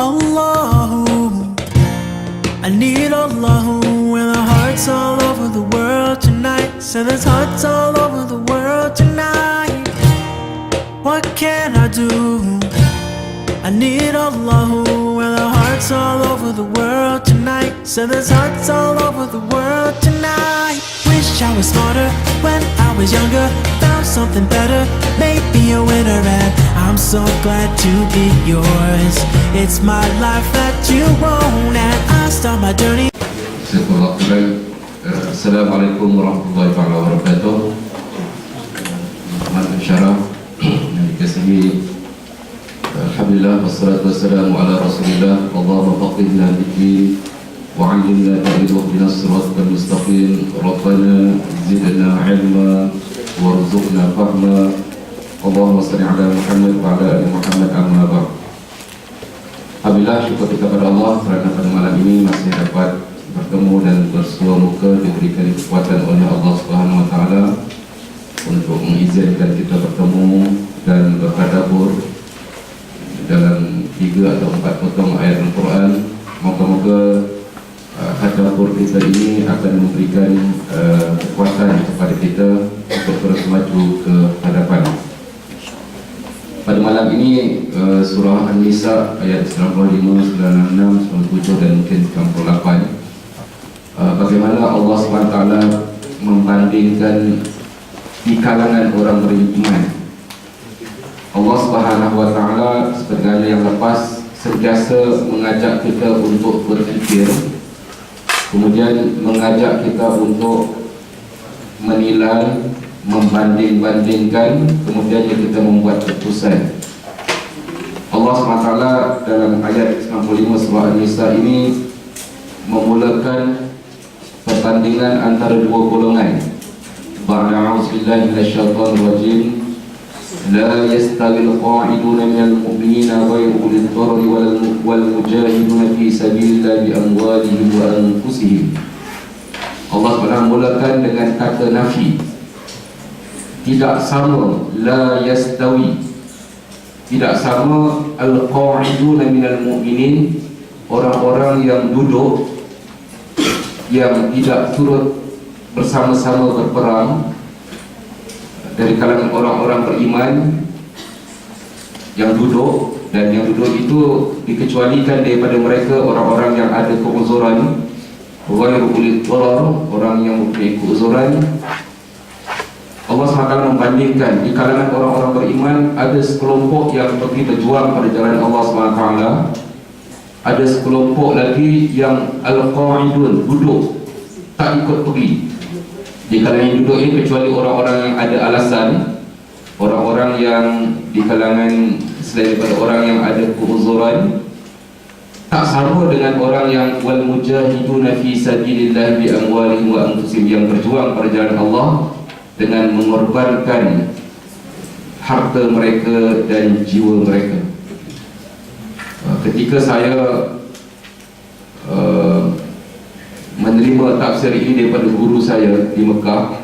Allahu, I need Allahu, and the hearts all over the world tonight. So there's hearts all over the world tonight. What can I do? I need Allahu, and the hearts all over the world tonight. So there's hearts all over the world tonight. Wish I was smarter when I was younger, found something better, maybe a winner, and I'm so glad to be yours. It's my life that you own, and I start my journey. Assalamualaikum warahmatullahi wabarakatuh. Masyarah yang dikasihi, alhamdulillah wassalatu wassalamu ala rasulillah. Allahumma faqihna fid-din wa 'allimna ta'wil ihdinas siratal mustaqim. Rabbana zidna 'ilma warzuqna fahma. Allahumma shalli ala Muhammad wa ala ali Muhammad, amma ba'd. Alhamdulillah, syukur kita kepada Allah kerana pada malam ini masih dapat bertemu dan bersua muka, diberikan kekuatan oleh Allah Subhanahu wa taala untuk mengizinkan kita bertemu dan bertadabbur dalam 3 atau 4 potong ayat Al-Quran. Moga-moga tadabbur kita ini akan memberikan kekuatan kepada kita untuk terus maju ke hadapan. Pada malam ini surah An-Nisa ayat 95, 96, 97 dan mungkin 98. Bagaimana Allah SWT membandingkan di kalangan orang beriman. Allah SWT seperti yang lepas sentiasa mengajak kita untuk berfikir, kemudian mengajak kita untuk menilai, membanding-bandingkan, kemudian kita membuat keputusan. Allah SWT dalam ayat 95 surah An-Nisa ini memulakan pertandingan antara dua golongan. Ba'da'auzubillahi minasyaitonirrajim. La yastawil qa'iduna minal mu'minina ghairu ulil dharari wal mujahiduna fi sabilillahi bi amwalihim wa anfusihim. Allah SWT mulakan dengan kata nafi. Tidak sama, la yastawi, tidak sama al-qa'iduna minal mu'minin, orang-orang yang duduk, yang tidak turut bersama-sama berperang dari kalangan orang-orang beriman yang duduk, dan yang duduk itu dikecualikan daripada mereka orang-orang yang ada keuzuran, ghairu ulil dharar, orang yang mempunyai keuzuran. Allah SWT membandingkan di kalangan orang-orang beriman ada sekelompok yang pergi berjuang pada jalan Allah SWT, ada sekelompok lagi yang al-qa'idun, duduk, tak ikut pergi. Di kalangan yang duduk ini kecuali orang-orang yang ada alasan, orang-orang yang di kalangan selain daripada orang yang ada keuzuran, tak sama dengan orang yang wal mujahiduna fi sabilillah bi amwalihim wa anfusihim, yang berjuang pada jalan Allah dengan mengorbankan harta mereka dan jiwa mereka. Ketika saya menerima tafsir ini daripada guru saya di Mekah,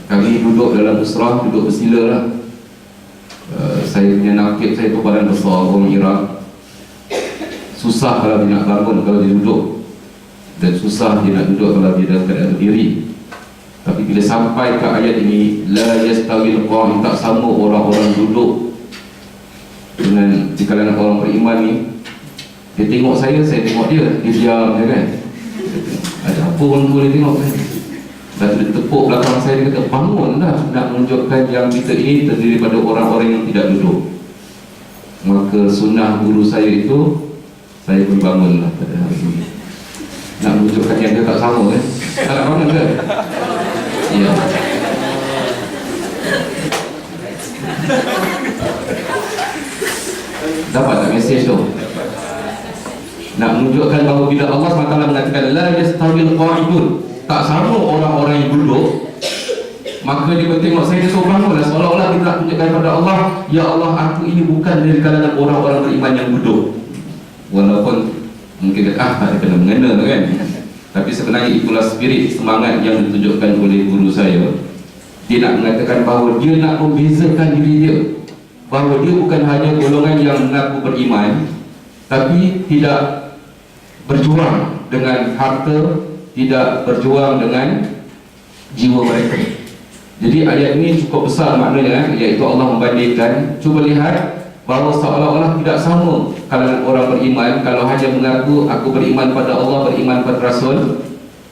kami duduk dalam usrah, duduk bersila lah. Saya punya nakib, saya tu badan besar orang Iraq. Susah kalau dia nak bangun kalau dia duduk, dan susah dia nak duduk kalau dia dalam keadaan berdiri. Tapi bila sampai ke ayat ini, la yastawil qa'id, tak sama orang-orang duduk dengan di kalangan orang beriman ni. Dia tengok saya tengok dia, dia diam je kan. Ada apa orang boleh tengok kan. Dan dia tepuk belakang saya, dia kata bangun dah, nak menunjukkan yang kita ini terdiri daripada orang-orang yang tidak duduk. Maka sunnah guru saya itu, saya pun bangunlah pada hari ini, nak menunjukkan yang dia tak sama kan. Tak nak bangun ke? Ya. Dapat tak mesej tu? Nak menunjukkan bahawa bila Allah SWT mengatakan la yastawil qa'idun, tak sama orang-orang yang duduk, maka dia pun tengok saya, dia suruh bangunlah, seolah-olah kita nak tunjukkan kepada Allah, ya Allah, aku ini bukan dari kalangan orang-orang beriman yang duduk. Walaupun mungkin tak ada kena mengena kan, tapi sebenarnya itulah spirit, semangat yang ditunjukkan oleh guru saya. Dia nak mengatakan bahawa dia nak membezakan diri dia, bahawa dia bukan hanya golongan yang mengaku beriman, tapi tidak berjuang dengan harta, tidak berjuang dengan jiwa mereka. Jadi ayat ini cukup besar maknanya, iaitu Allah membandingkan. Cuba lihat bahawa seolah-olah tidak sama kalangan orang beriman kalau hanya mengaku aku beriman pada Allah, beriman pada Rasul,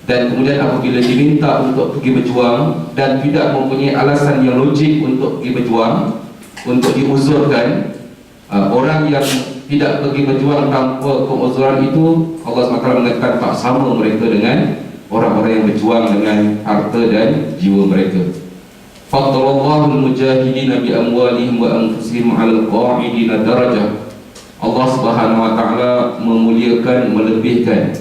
dan kemudian apabila diminta untuk pergi berjuang dan tidak mempunyai alasan yang logik untuk pergi berjuang, untuk diuzurkan. Orang yang tidak pergi berjuang tanpa penguzuran itu, Allah SWT mengatakan tak sama mereka dengan orang-orang yang berjuang dengan harta dan jiwa mereka. Faddallallahu al-mujahidina bi amwalihim wa anfusihim 'alal qa'idina darajah. Allah Subhanahu wa taala memuliakan, melebihkan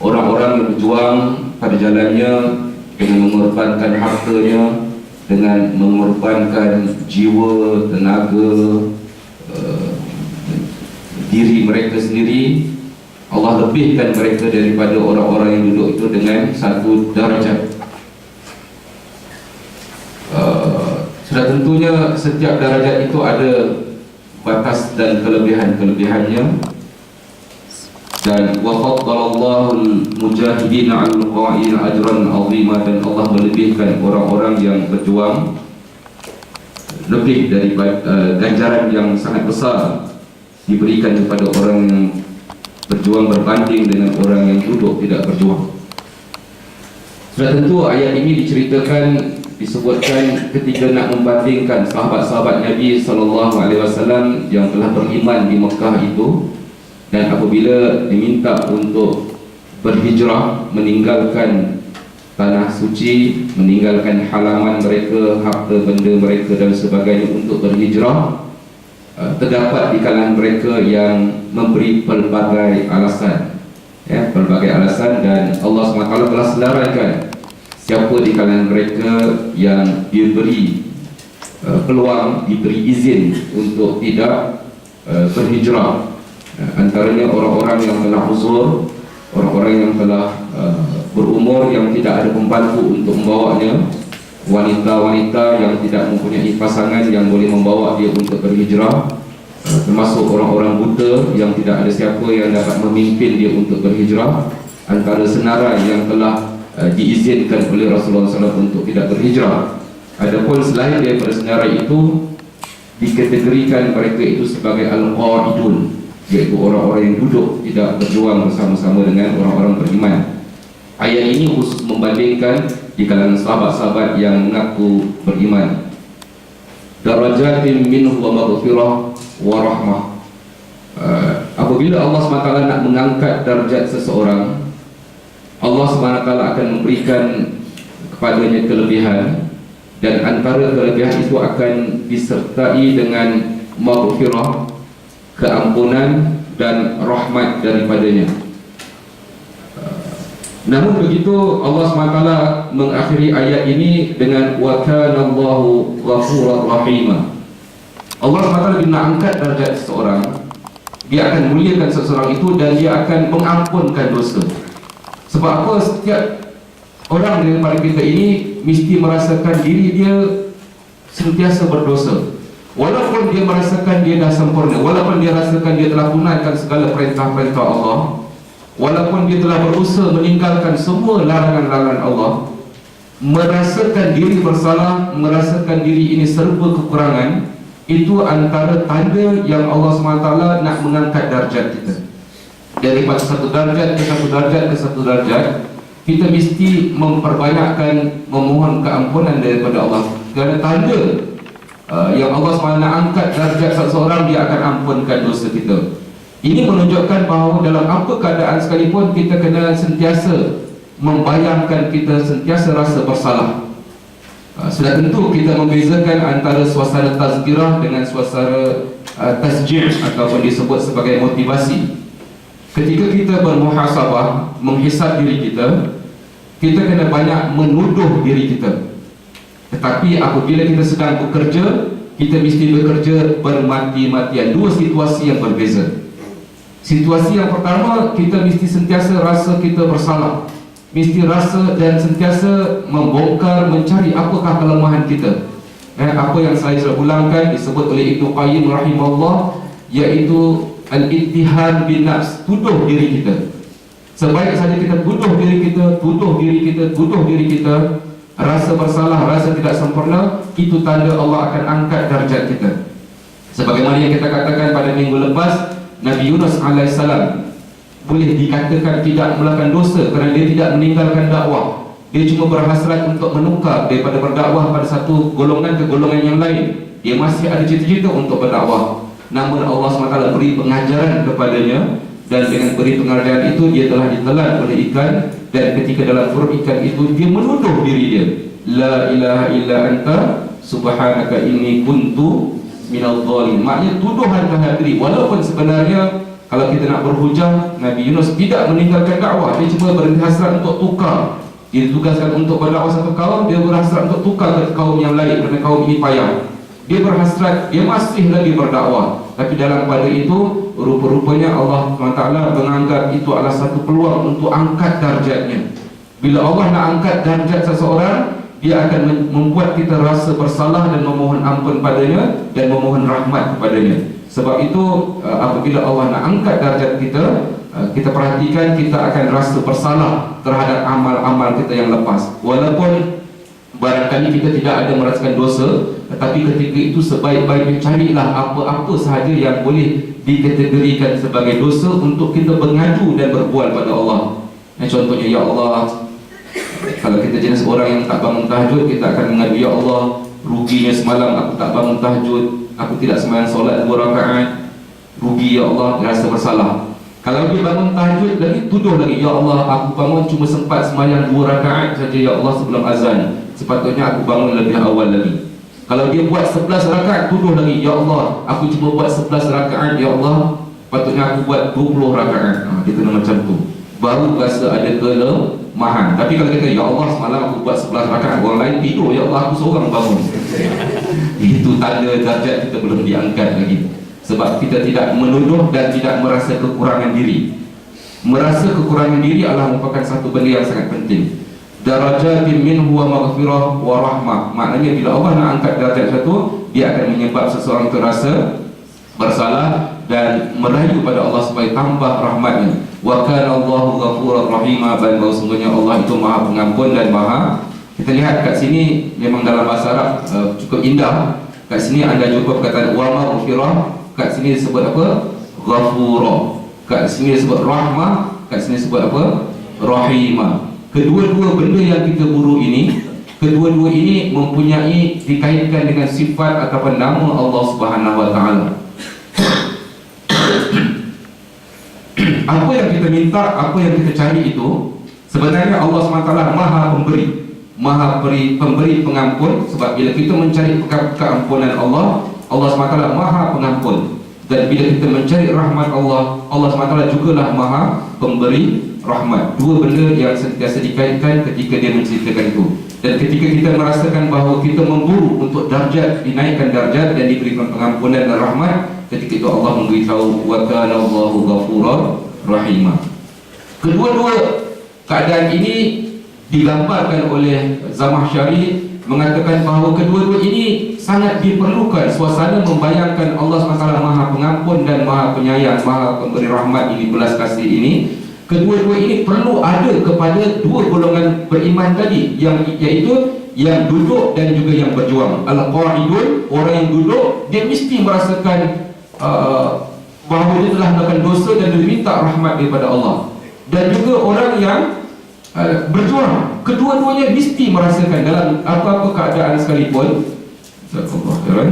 orang-orang yang berjuang pada jalannya dengan mengorbankan hartanya, dengan mengorbankan jiwa, tenaga, diri mereka sendiri. Allah lebihkan mereka daripada orang-orang yang duduk itu dengan satu darjat. Sudah tentunya setiap darjat itu ada batas dan kelebihan-kelebihannya. Dan wa faddalallahu al-mujahidin 'alal qa'idin ajran 'azima, dan Allah melebihkan orang-orang yang berjuang lebih daripada ganjaran yang sangat besar diberikan kepada orang yang berjuang berbanding dengan orang yang duduk tidak berjuang. Sudah tentu ayat ini diceritakan, disebutkan ketika nak membandingkan sahabat-sahabat Nabi SAW yang telah beriman di Mekah itu, dan apabila diminta untuk berhijrah, meninggalkan tanah suci, meninggalkan halaman mereka, harta benda mereka dan sebagainya untuk berhijrah, terdapat di kalangan mereka yang memberi pelbagai alasan, pelbagai alasan, dan Allah SWT telah selaraikan siapa di kalangan mereka yang diberi peluang, diberi izin untuk tidak berhijrah. Antaranya orang-orang yang telah uzur, orang-orang yang telah berumur yang tidak ada pembantu untuk membawanya, wanita-wanita yang tidak mempunyai pasangan yang boleh membawa dia untuk berhijrah, termasuk orang-orang buta yang tidak ada siapa yang dapat memimpin dia untuk berhijrah, antara senarai yang telah diizinkan oleh Rasulullah SAW untuk tidak berhijrah. Adapun selain daripada senarai itu, dikategorikan mereka itu sebagai al-qa'idun, iaitu orang-orang yang duduk tidak berjuang bersama-sama dengan orang-orang beriman. Ayat ini khusus membandingkan di kalangan sahabat-sahabat yang mengaku beriman. Darajatin minhu wa maghfirah wa rahmah. Apabila Allah SWT nak mengangkat darjat seseorang, Allah SWT akan memberikan kepadanya kelebihan, dan antara kelebihan itu akan disertai dengan maghfirah, keampunan dan rahmat daripadanya. Namun begitu, Allah SWT mengakhiri ayat ini dengan wa kana Allahu ghafurur rahima. Allah SWT bila angkat darjat seseorang, dia akan muliakan seseorang itu dan dia akan mengampunkan dosa. Sebab apa? Setiap orang daripada kita ini mesti merasakan diri dia sentiasa berdosa. Walaupun dia merasakan dia dah sempurna, walaupun dia rasakan dia telah tunaikan segala perintah-perintah Allah, walaupun dia telah berusaha meninggalkan semua larangan-larangan Allah, merasakan diri bersalah, merasakan diri ini serba kekurangan, itu antara tanda yang Allah SWT nak mengangkat darjat kita. Daripada satu darjat ke satu darjat ke satu darjat, kita mesti memperbanyakkan memohon keampunan daripada Allah. Kerana tanda yang Allah SWT angkat darjat seseorang, dia akan ampunkan dosa kita. Ini menunjukkan bahawa dalam apa keadaan sekalipun kita kena sentiasa membayangkan, kita sentiasa rasa bersalah. Sudah tentu kita membezakan antara suasana tazkirah dengan suasana tasjih ataupun disebut sebagai motivasi. Ketika kita bermuhasabah, menghisab diri kita, kita kena banyak menuduh diri kita. Tetapi apabila kita sedang bekerja, kita mesti bekerja bermati-matian. Dua situasi yang berbeza. Situasi yang pertama, kita mesti sentiasa rasa kita bersalah, mesti rasa dan sentiasa membongkar, mencari apakah kelemahan kita. Apa yang saya sudah ulangkan disebut oleh Ibnu Qayyim rahimahullah, iaitu al-ittiham bin nafs, tuduh diri kita. Sebaik saja kita tuduh diri kita, tuduh diri kita, rasa bersalah, rasa tidak sempurna, itu tanda Allah akan angkat darjat kita. Sebagaimana yang kita katakan pada minggu lepas, Nabi Yunus AS boleh dikatakan tidak melakukan dosa kerana dia tidak meninggalkan dakwah. Dia cuma berhasrat untuk menukar daripada berdakwah pada satu golongan ke golongan yang lain. Dia masih ada cita-cita untuk berdakwah. Namun Allah SWT beri pengajaran kepadanya, dan dengan beri pengajaran itu dia telah ditelan oleh ikan. Dan ketika dalam perut ikan itu dia menuduh diri dia, la ilaha illa anta subhanaka inni kuntu minal zalim. Maknanya tuduhan terhadap diri. Walaupun sebenarnya kalau kita nak berhujah, Nabi Yunus tidak meninggalkan dakwah. Dia cuma berhasrat untuk tukar. Dia ditugaskan untuk berdakwah satu kaum, dia berhasrat untuk tukar ke kaum yang lain kerana kaum ini payah. Dia berhasrat, dia masih lagi berdakwah. Tapi dalam pada itu, rupa-rupanya Allah SWT menganggap itu adalah satu peluang untuk angkat darjatnya. Bila Allah nak angkat darjat seseorang, dia akan membuat kita rasa bersalah dan memohon ampun padanya dan memohon rahmat kepadanya. Sebab itu apabila Allah nak angkat darjat kita, kita perhatikan kita akan rasa bersalah terhadap amal-amal kita yang lepas. Walaupun barangkali kita tidak ada merasakan dosa, tetapi ketika itu sebaik-baiknya carilah apa-apa sahaja yang boleh dikategorikan sebagai dosa untuk kita mengadu dan berbual pada Allah. Contohnya, ya Allah, kalau kita jenis orang yang tak bangun tahajud, kita akan mengadu, ya Allah, ruginya semalam aku tak bangun tahajud, aku tidak sembahyang solat 2 rakaat, rugi ya Allah, rasa bersalah. Kalau dia bangun tahajud lagi, tuduh lagi, ya Allah, aku bangun cuma sempat sembahyang 2 rakaat saja ya Allah sebelum azan, sepatutnya aku bangun lebih awal lagi. Kalau dia buat 11 rakaat, tuduh lagi, ya Allah, aku cuma buat 11 rakaat ya Allah, patutnya aku buat 20 rakaat. Dia kena macam tu, baru rasa ada kelemahan. Tapi kalau kita, ya Allah, semalam aku buat 11 rakaat, orang lain tidur, ya Allah, aku seorang bangun. Itu tanda darjat kita belum diangkat lagi. Sebab kita tidak menuduh dan tidak merasa kekurangan diri. Merasa kekurangan diri adalah merupakan satu benda yang sangat penting. Darajatin minhu wa maghfirah wa rahmah. Maknanya bila Allah nak angkat darjat satu, dia akan menyebab seseorang itu rasa bersalah dan merayu pada Allah supaya tambah rahmatnya. Wa kana Allahu ghafurur rahima. Dan sesungguhnya Allah itu Maha Pengampun dan Maha. Kita lihat kat sini memang dalam bahasa Arab cukup indah. Kat sini anda jumpa perkataan wa maghfirah, kat sini disebut apa? Ghafurah. Kat sini disebut rahmah, kat sini disebut apa? Rahimah. Kedua-dua benda yang kita buru ini, kedua-dua ini mempunyai dikaitkan dengan sifat ataupun nama Allah Subhanahu Wa Taala. Apa yang kita minta, apa yang kita cari itu, sebenarnya Allah SWT Maha Pemberi, Maha Pemberi pengampun. Sebab bila kita mencari keampunan Allah, Allah SWT Maha Pengampun. Dan bila kita mencari rahmat Allah, Allah SWT jugalah Maha Pemberi rahmat. Dua benda yang sentiasa dikaitkan ketika dia menceritakan itu. Dan ketika kita merasakan bahawa kita memburu untuk darjat, dinaikkan darjat dan diberikan pengampunan dan rahmat, ketika itu Allah memberitahu wa kana Allahu ghafurur rahimah. Kedua-dua keadaan ini digambarkan oleh Zamakhsyari, mengatakan bahawa kedua-dua ini sangat diperlukan. Suasana membayangkan Allah SWT Maha Pengampun dan Maha Penyayang, Maha Pemberi rahmat ini, belas kasih ini. Kedua-dua ini perlu ada kepada dua golongan beriman tadi, yang iaitu yang duduk dan juga yang berjuang. Al-Qa'idun, orang yang duduk, dia mesti merasakan bahawa dia telah melakukan dosa dan dia minta rahmat daripada Allah. Dan juga orang yang berjuang, kedua-duanya mesti merasakan dalam apa-apa keadaan sekalipun. Jazakallahu khairan.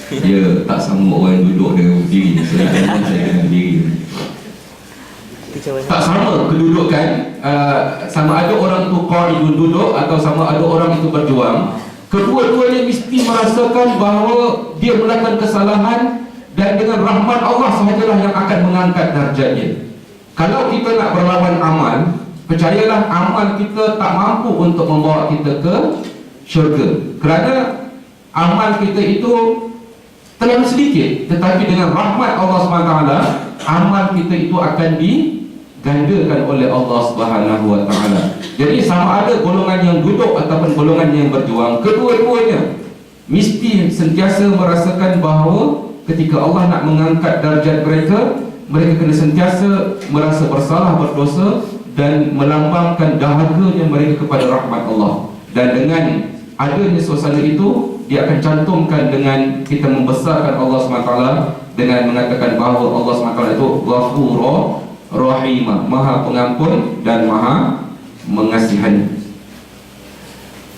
Dia tak sama orang yang duduk dengan berdiri. Saya dengan berdiri. Tak sama kedudukan. Sama ada orang itu qa'idun duduk atau sama ada orang itu berjuang, kedua-duanya mesti merasakan bahawa dia melakukan kesalahan, dan dengan rahmat Allah sahajalah yang akan mengangkat darjatnya. Kalau kita nak berlawan amal, percayalah amal kita tak mampu untuk membawa kita ke syurga, kerana amal kita itu terlalu sedikit. Tetapi dengan rahmat Allah SWT, amal kita itu akan gandakan oleh Allah Subhanahu wa taala. Jadi sama ada golongan yang duduk ataupun golongan yang berjuang, kedua-duanya mesti sentiasa merasakan bahawa ketika Allah nak mengangkat darjat mereka, mereka kena sentiasa merasa bersalah, berdosa dan melambangkan dahaganya mereka kepada rahmat Allah. Dan dengan adanya suasana itu, dia akan cantumkan dengan kita membesarkan Allah SWT dengan mengatakan bahawa Allah SWT itu Ghafurur Rahimah, Maha Pengampun dan Maha Mengasihani.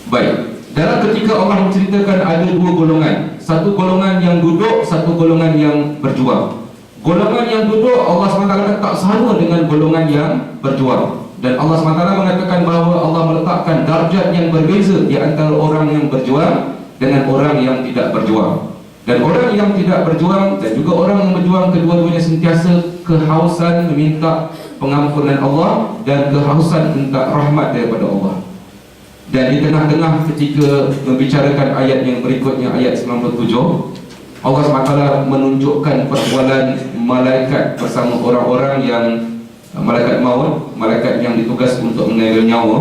Baik, dalam ketika Allah menceritakan ada dua golongan, satu golongan yang duduk, satu golongan yang berjuang. Golongan yang duduk Allah SWT tak sama dengan golongan yang berjuang. Dan Allah SWT mengatakan bahawa Allah meletakkan darjat yang berbeza di antara orang yang berjuang dengan orang yang tidak berjuang. Dan orang yang tidak berjuang dan juga orang yang berjuang, kedua-duanya sentiasa kehausan meminta pengampunan Allah dan kehausan minta rahmat daripada Allah. Dan di tengah-tengah ketika membicarakan ayat yang berikutnya, ayat 97, Allah SWT menunjukkan perbualan malaikat bersama orang-orang yang malaikat maut, malaikat yang ditugas untuk mengambil nyawa.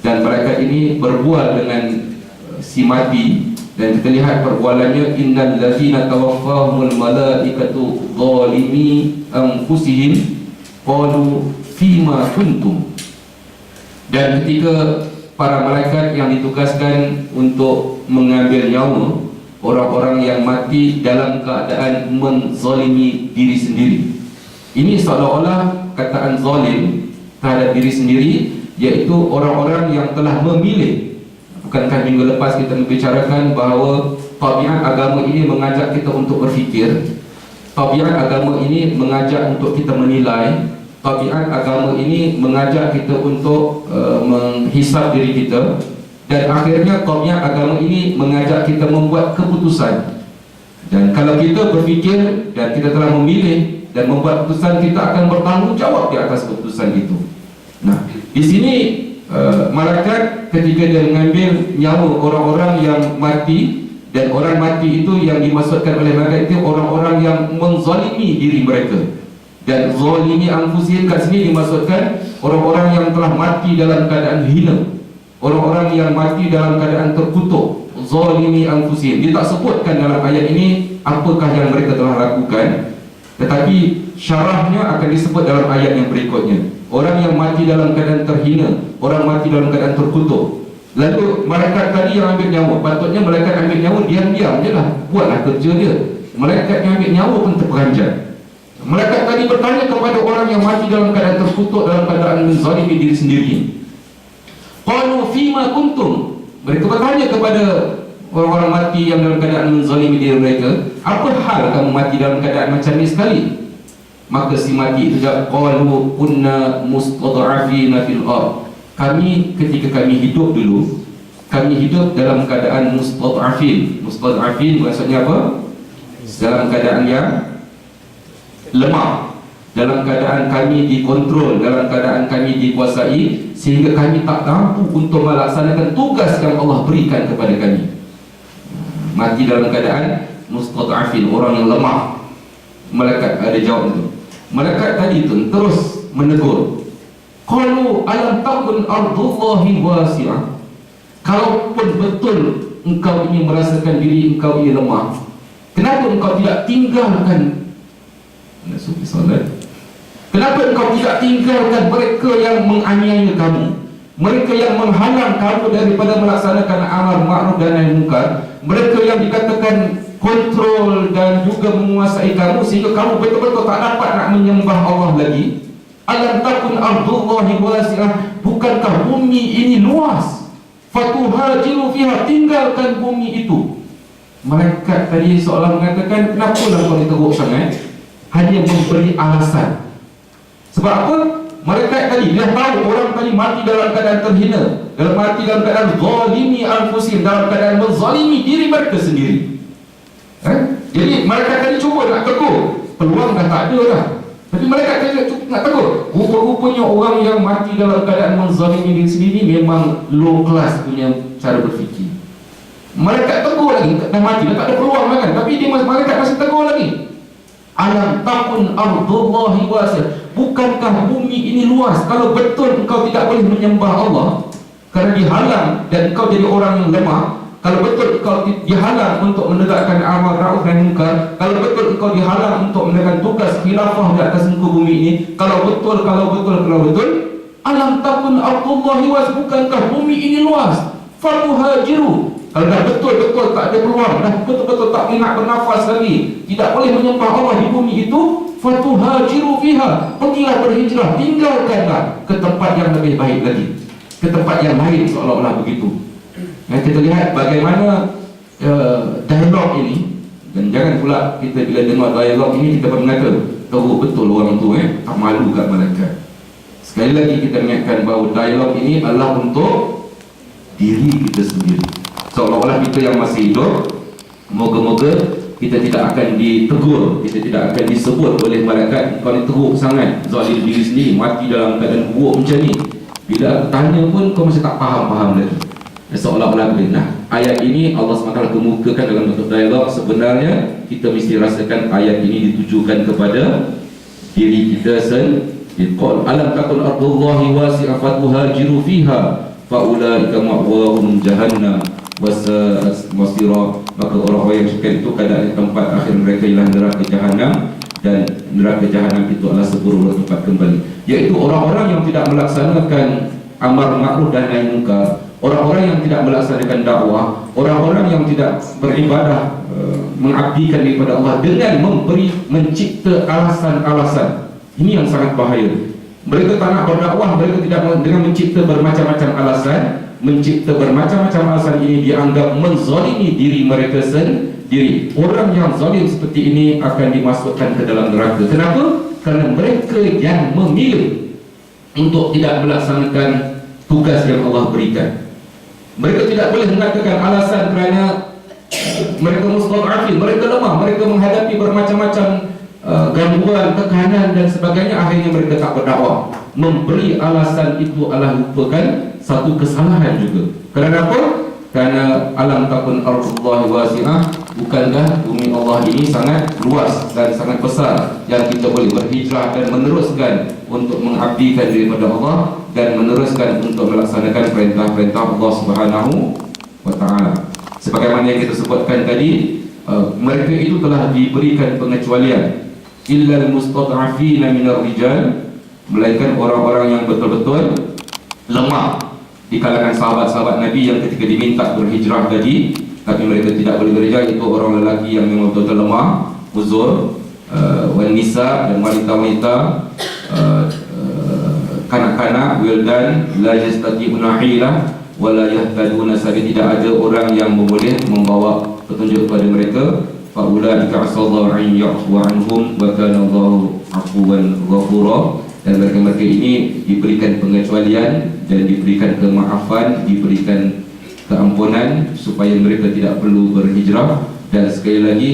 Dan malaikat ini berbual dengan si mati. Dan kita lihat perbualannya, innal ladzina tawaffahumul malaikatu zalimi anfusihim qalu fima kuntum. Dan ketika para malaikat yang ditugaskan untuk mengambil nyawa orang-orang yang mati dalam keadaan menzalimi diri sendiri, ini seolah-olah kataan zalim terhadap diri sendiri, iaitu orang-orang yang telah memilih. Bukankah minggu lepas kita membicarakan bahawa tabiat agama ini mengajak kita untuk berfikir, tabiat agama ini mengajak untuk kita menilai, tabiat agama ini mengajak kita untuk menghisap diri kita, dan akhirnya tabiat agama ini mengajak kita membuat keputusan. Dan kalau kita berfikir dan kita telah memilih dan membuat keputusan, kita akan bertanggungjawab di atas keputusan itu. Nah, di sini malaikat ketika dia mengambil nyawa orang-orang yang mati, dan orang mati itu yang dimaksudkan oleh malaikat itu orang-orang yang menzalimi diri mereka. Dan zalimi anfusihim kat sini dimaksudkan orang-orang yang telah mati dalam keadaan hina, orang-orang yang mati dalam keadaan terkutuk. Zalimi anfusihim, dia tak sebutkan dalam ayat ini apakah yang mereka telah lakukan, tetapi syarahnya akan disebut dalam ayat yang berikutnya. Orang yang mati dalam keadaan terhina, orang mati dalam keadaan terkutuk. Lalu malaikat tadi yang ambil nyawa, patutnya malaikat ambil nyawa diam-diam je lah, buatlah kerja dia. Malaikat yang ambil nyawa pun terperanjat. Malaikat tadi bertanya kepada orang yang mati dalam keadaan terkutuk, dalam keadaan menzalimi diri sendiri. Qalu fima kuntum. Mereka bertanya kepada orang-orang mati yang dalam keadaan menzalimi diri mereka, apa hal kamu mati dalam keadaan macam ni sekali? Maka si mati itu jawab, qalu kunna mustad'afina fil ard. Kami ketika kami hidup dulu, kami hidup dalam keadaan mustad'afin. Mustad'afin maksudnya apa? Dalam keadaan yang lemah, dalam keadaan kami dikontrol, dalam keadaan kami dikuasai, sehingga kami tak mampu untuk melaksanakan tugas yang Allah berikan kepada kami. Mati dalam keadaan mustad'afin, orang yang lemah. Malaikat ada jawab itu. Malaikat tadi itu terus menegur, qalu alam takun ardullahi wasi'ah. Kalaupun betul engkau ini merasakan diri engkau ini lemah, kenapa engkau tidak tinggalkan kenapa engkau tidak tinggalkan mereka yang menganiaya kamu, mereka yang menghalang kamu daripada melaksanakan amal ma'ruf dan nahi munkar, mereka yang dikatakan kontrol dan juga menguasai kamu sehingga kamu betul-betul tak dapat nak menyembah Allah lagi. Alam takun ardullahi wasi'ah, bukankah bumi ini luas? Fatuhajiru fiha, tinggalkan bumi itu. Malaikat tadi seolah mengatakan, kenapa lah kau diteruk sangat? Hanya memberi alasan. Sebab apa? Malaikat tadi dia tahu orang tadi mati dalam keadaan terhina, dalam mati dalam keadaan zalimi anfusihim, dalam keadaan menzalimi diri mereka sendiri. Jadi malaikat tadi cuba nak tegur, peluang dah tak ada dah, tapi malaikat tadi nak tegur. Rupa-rupanya orang yang mati dalam keadaan menzalimi diri sendiri memang low class punya cara berfikir. Malaikat tegur lagi, dah mati, dah tak ada peluang lah kan, tapi dia malaikat masih tegur lagi. Alam takun ardullahi wasi'ah, bukankah bumi ini luas? Kalau betul engkau tidak boleh menyembah Allah kerana dihalang dan engkau jadi orang yang lemah, kalau betul engkau dihalang untuk menegakkan amal ma'ruf nahi munkar, kalau betul engkau dihalang untuk menegakkan tugas khilafah di atas muka bumi ini, kalau betul, alam takun ardullahi wasi'ah, bukankah bumi ini luas? Famuhajiru, kalau dah betul-betul tak ada peluang, dah betul-betul tak boleh nak bernafas lagi, tidak boleh menyembah Allah di bumi itu, fatuhajiru fiha, pergilah berhijrah, tinggalkanlah ke tempat yang lebih baik lagi, ke tempat yang lain, seolah-olah begitu. Kita lihat bagaimana dialog ini, dan jangan pula kita bila dengar dialog ini kita berkata, tahu betul orang tu tak malu kat malaikat. Sekali lagi kita ingatkan bahawa dialog ini adalah untuk diri kita sendiri, seolah-olah kita yang masih hidup. Moga-moga kita tidak akan ditegur, kita tidak akan disebut oleh malaikat, kau ni teruk sangat, zalim diri sendiri, mati dalam keadaan buruk macam ni. Bila tanya pun kau masih tak faham lagi, seolah-olah benar. Ayat ini Allah SWT kemukakan dalam bentuk dialog. Sebenarnya kita mesti rasakan ayat ini ditujukan kepada diri kita sendiri. Alam takun ardullahi wasi'ah fatuhajiru fiha faulaika ma'wahum jahannam wasa'at masira, maka orang-orang yang syaitan itu keadaan tempat akhir mereka ialah neraka jahanam, dan neraka jahanam itu adalah seburuk tempat kembali, iaitu orang-orang yang tidak melaksanakan amar ma'ruf dan nahi munkar, orang-orang yang tidak melaksanakan dakwah, orang-orang yang tidak beribadah, mengabdikan kepada Allah dengan mencipta alasan-alasan. Ini yang sangat bahaya. Mereka tak nak berdakwah, mereka tidak dengan mencipta bermacam-macam alasan. Mencipta bermacam-macam alasan ini dianggap menzalimi diri mereka sendiri. Orang yang zalim seperti ini akan dimasukkan ke dalam neraka. Kenapa? Kerana mereka yang memilih untuk tidak melaksanakan tugas yang Allah berikan. Mereka tidak boleh mengatakan alasan kerana mereka mustad'afin, mereka lemah, mereka menghadapi bermacam-macam gangguan, tekanan dan sebagainya. Akhirnya mereka tak berdakwah. Memberi alasan itu adalah merupakan satu kesalahan juga. Kerana apa? Kerana alam takun ardullahi wasi'ah, bukankah bumi Allah ini sangat luas dan sangat besar, yang kita boleh berhijrah dan meneruskan untuk mengabdikan daripada Allah dan meneruskan untuk melaksanakan perintah-perintah Allah Subhanahu wa Ta'ala. Sebagaimana yang kita sebutkan tadi, mereka itu telah diberikan pengecualian, illal mustad'afina minar rijal, melainkan orang-orang yang betul-betul lemah di kalangan sahabat-sahabat Nabi yang ketika diminta berhijrah tadi tapi mereka tidak boleh berhijrah, itu orang lelaki yang memang betul-betul lemah, uzur, wan nisa, dan wanita-wanita, kanak-kanak, wildan la yastati'una hilah wa la yahtaduna sabil, tidak ada orang yang boleh membawa petunjuk kepada mereka. Faulaika asallahu an ya'fu anhum wa kana Allahu 'afuwan ghafura, dan mereka-mereka ini diberikan pengecualian dan diberikan kemaafan, diberikan keampunan supaya mereka tidak perlu berhijrah. Dan sekali lagi,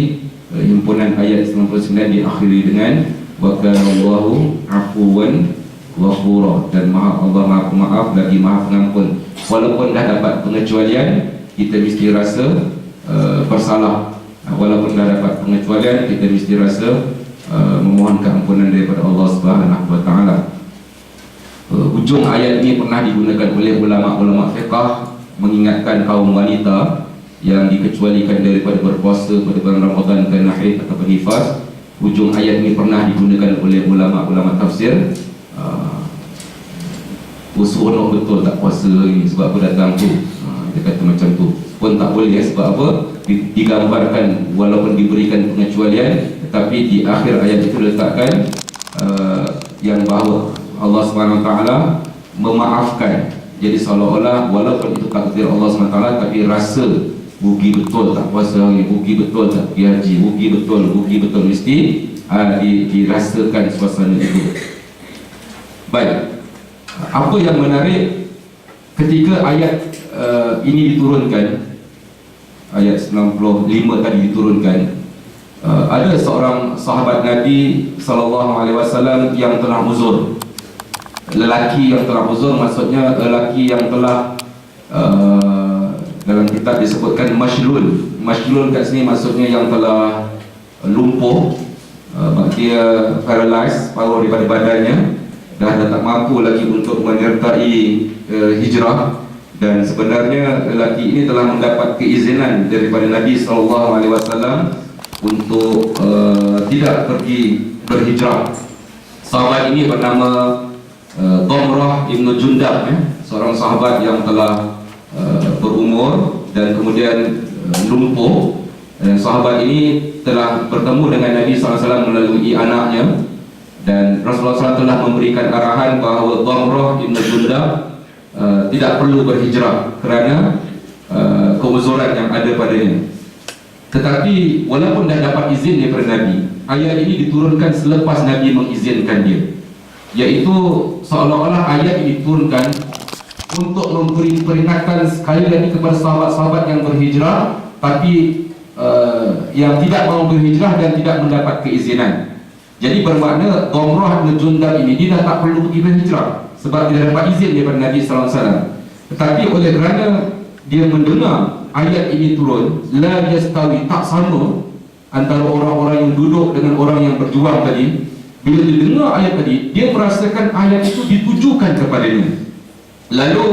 himpunan ayat 99 diakhiri dengan wa kana Allahu 'afuwan ghafura, dan Allah Maha Pemaaf lagi Maha Pengampun. Walaupun dah dapat pengecualian, kita mesti rasa bersalah. Walaupun dah dapat pengecualian, kita mesti rasa memohon keampunan daripada Allah Subhanahu wa Ta'ala. Ujung ayat ini pernah digunakan oleh ulama-ulama fiqh mengingatkan kaum wanita yang dikecualikan daripada berpuasa pada bulan Ramadan kerana haid atau nifas. Ujung ayat ini pernah digunakan oleh ulama-ulama tafsir. Seronok betul tak puasa ini, sebab apa datang tu, dia kata macam tu pun tak boleh. Sebab apa? Digambarkan walaupun diberikan pengecualian, tetapi di akhir ayat itu letakkan yang bahawa Allah SWT memaafkan. Jadi seolah-olah walaupun itu takdir Allah SWT, tapi rasa rugi betul tak puasa hari, rugi betul tak pergi haji, rugi betul mesti dirasakan suasana itu. Baik, apa yang menarik ketika ayat ini diturunkan, ayat 95 tadi diturunkan, ada seorang sahabat Nabi SAW yang telah uzur. Lelaki yang telah uzur, maksudnya lelaki yang telah dalam kitab disebutkan mashlul. Mashlul kat sini maksudnya yang telah lumpuh, dia paralyzed, paruh daripada badannya, dah tak mampu lagi untuk menyertai hijrah. Dan sebenarnya lelaki ini telah mendapat keizinan daripada Nabi SAW untuk tidak pergi berhijrah. Sahabat ini bernama Damrah Ibn Jundab, seorang sahabat yang telah berumur dan kemudian lumpuh. Dan sahabat ini telah bertemu dengan Nabi SAW melalui anaknya, dan Rasulullah SAW telah memberikan arahan bahawa Damrah Ibn Jundab tidak perlu berhijrah kerana keuzuran yang ada padanya. Tetapi walaupun dah dapat izin daripada Nabi, ayat ini diturunkan selepas Nabi mengizinkan dia, iaitu seolah-olah ayat ini diturunkan untuk memberi peringatan sekali lagi kepada sahabat-sahabat yang berhijrah tapi yang tidak mau berhijrah dan tidak mendapat keizinan. Jadi bermakna Damrah bin Jundab ini dia dah tak perlu pergi berhijrah sebab dia dapat izin daripada Nabi SAW. Tetapi oleh kerana dia mendengar ayat ini turun, la yastawi, tak sama antara orang-orang yang duduk dengan orang yang berjuang tadi. Bila dia dengar ayat tadi, dia merasakan ayat itu ditujukan kepadanya. Lalu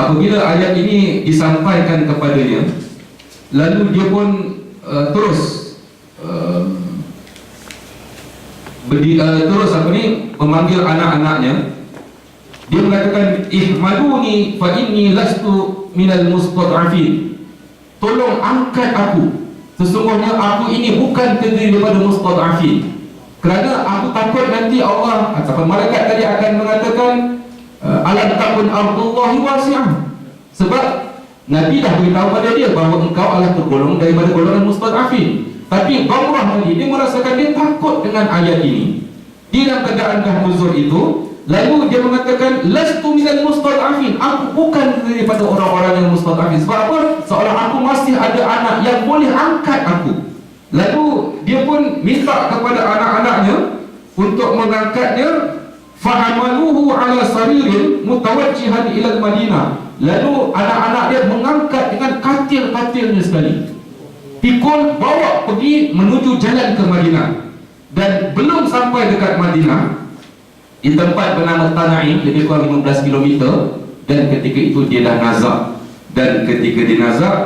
apabila ayat ini disampaikan kepadanya, lalu dia pun terus memanggil anak-anaknya. Dia mengatakan, ihmaduni fa inni lastu minal mustad'afin. Tolong angkat aku, sesungguhnya aku ini bukan terdiri daripada mustad'afin. Kerana aku takut nanti Allah ataupun malaikat tadi akan mengatakan, alam takun ardullahi wasi'ah. Sebab Nabi dah beritahu pada dia bahawa engkau adalah tergolong daripada golongan mustad'afin. Tapi Damrah tadi dia merasakan dia takut dengan ayat ini. Dia dalam keadaan dah uzur itu, lalu dia mengatakan, lastu minal mustad'afin, aku bukan daripada orang-orang yang mustad'afin. Sebab apa? Seolah aku masih ada anak yang boleh angkat aku. Lalu dia pun minta kepada anak-anaknya untuk mengangkatnya. Fahamaluhu ala saririn mutawajjihan ila Madinah. Lalu anak-anak dia mengangkat dengan katil-katilnya sekali, pikul bawa pergi menuju jalan ke Madinah. Dan belum sampai dekat Madinah, di tempat bernama Tanaim, lebih kurang 15 km, dan ketika itu dia dah nazak. Dan ketika dia nazak,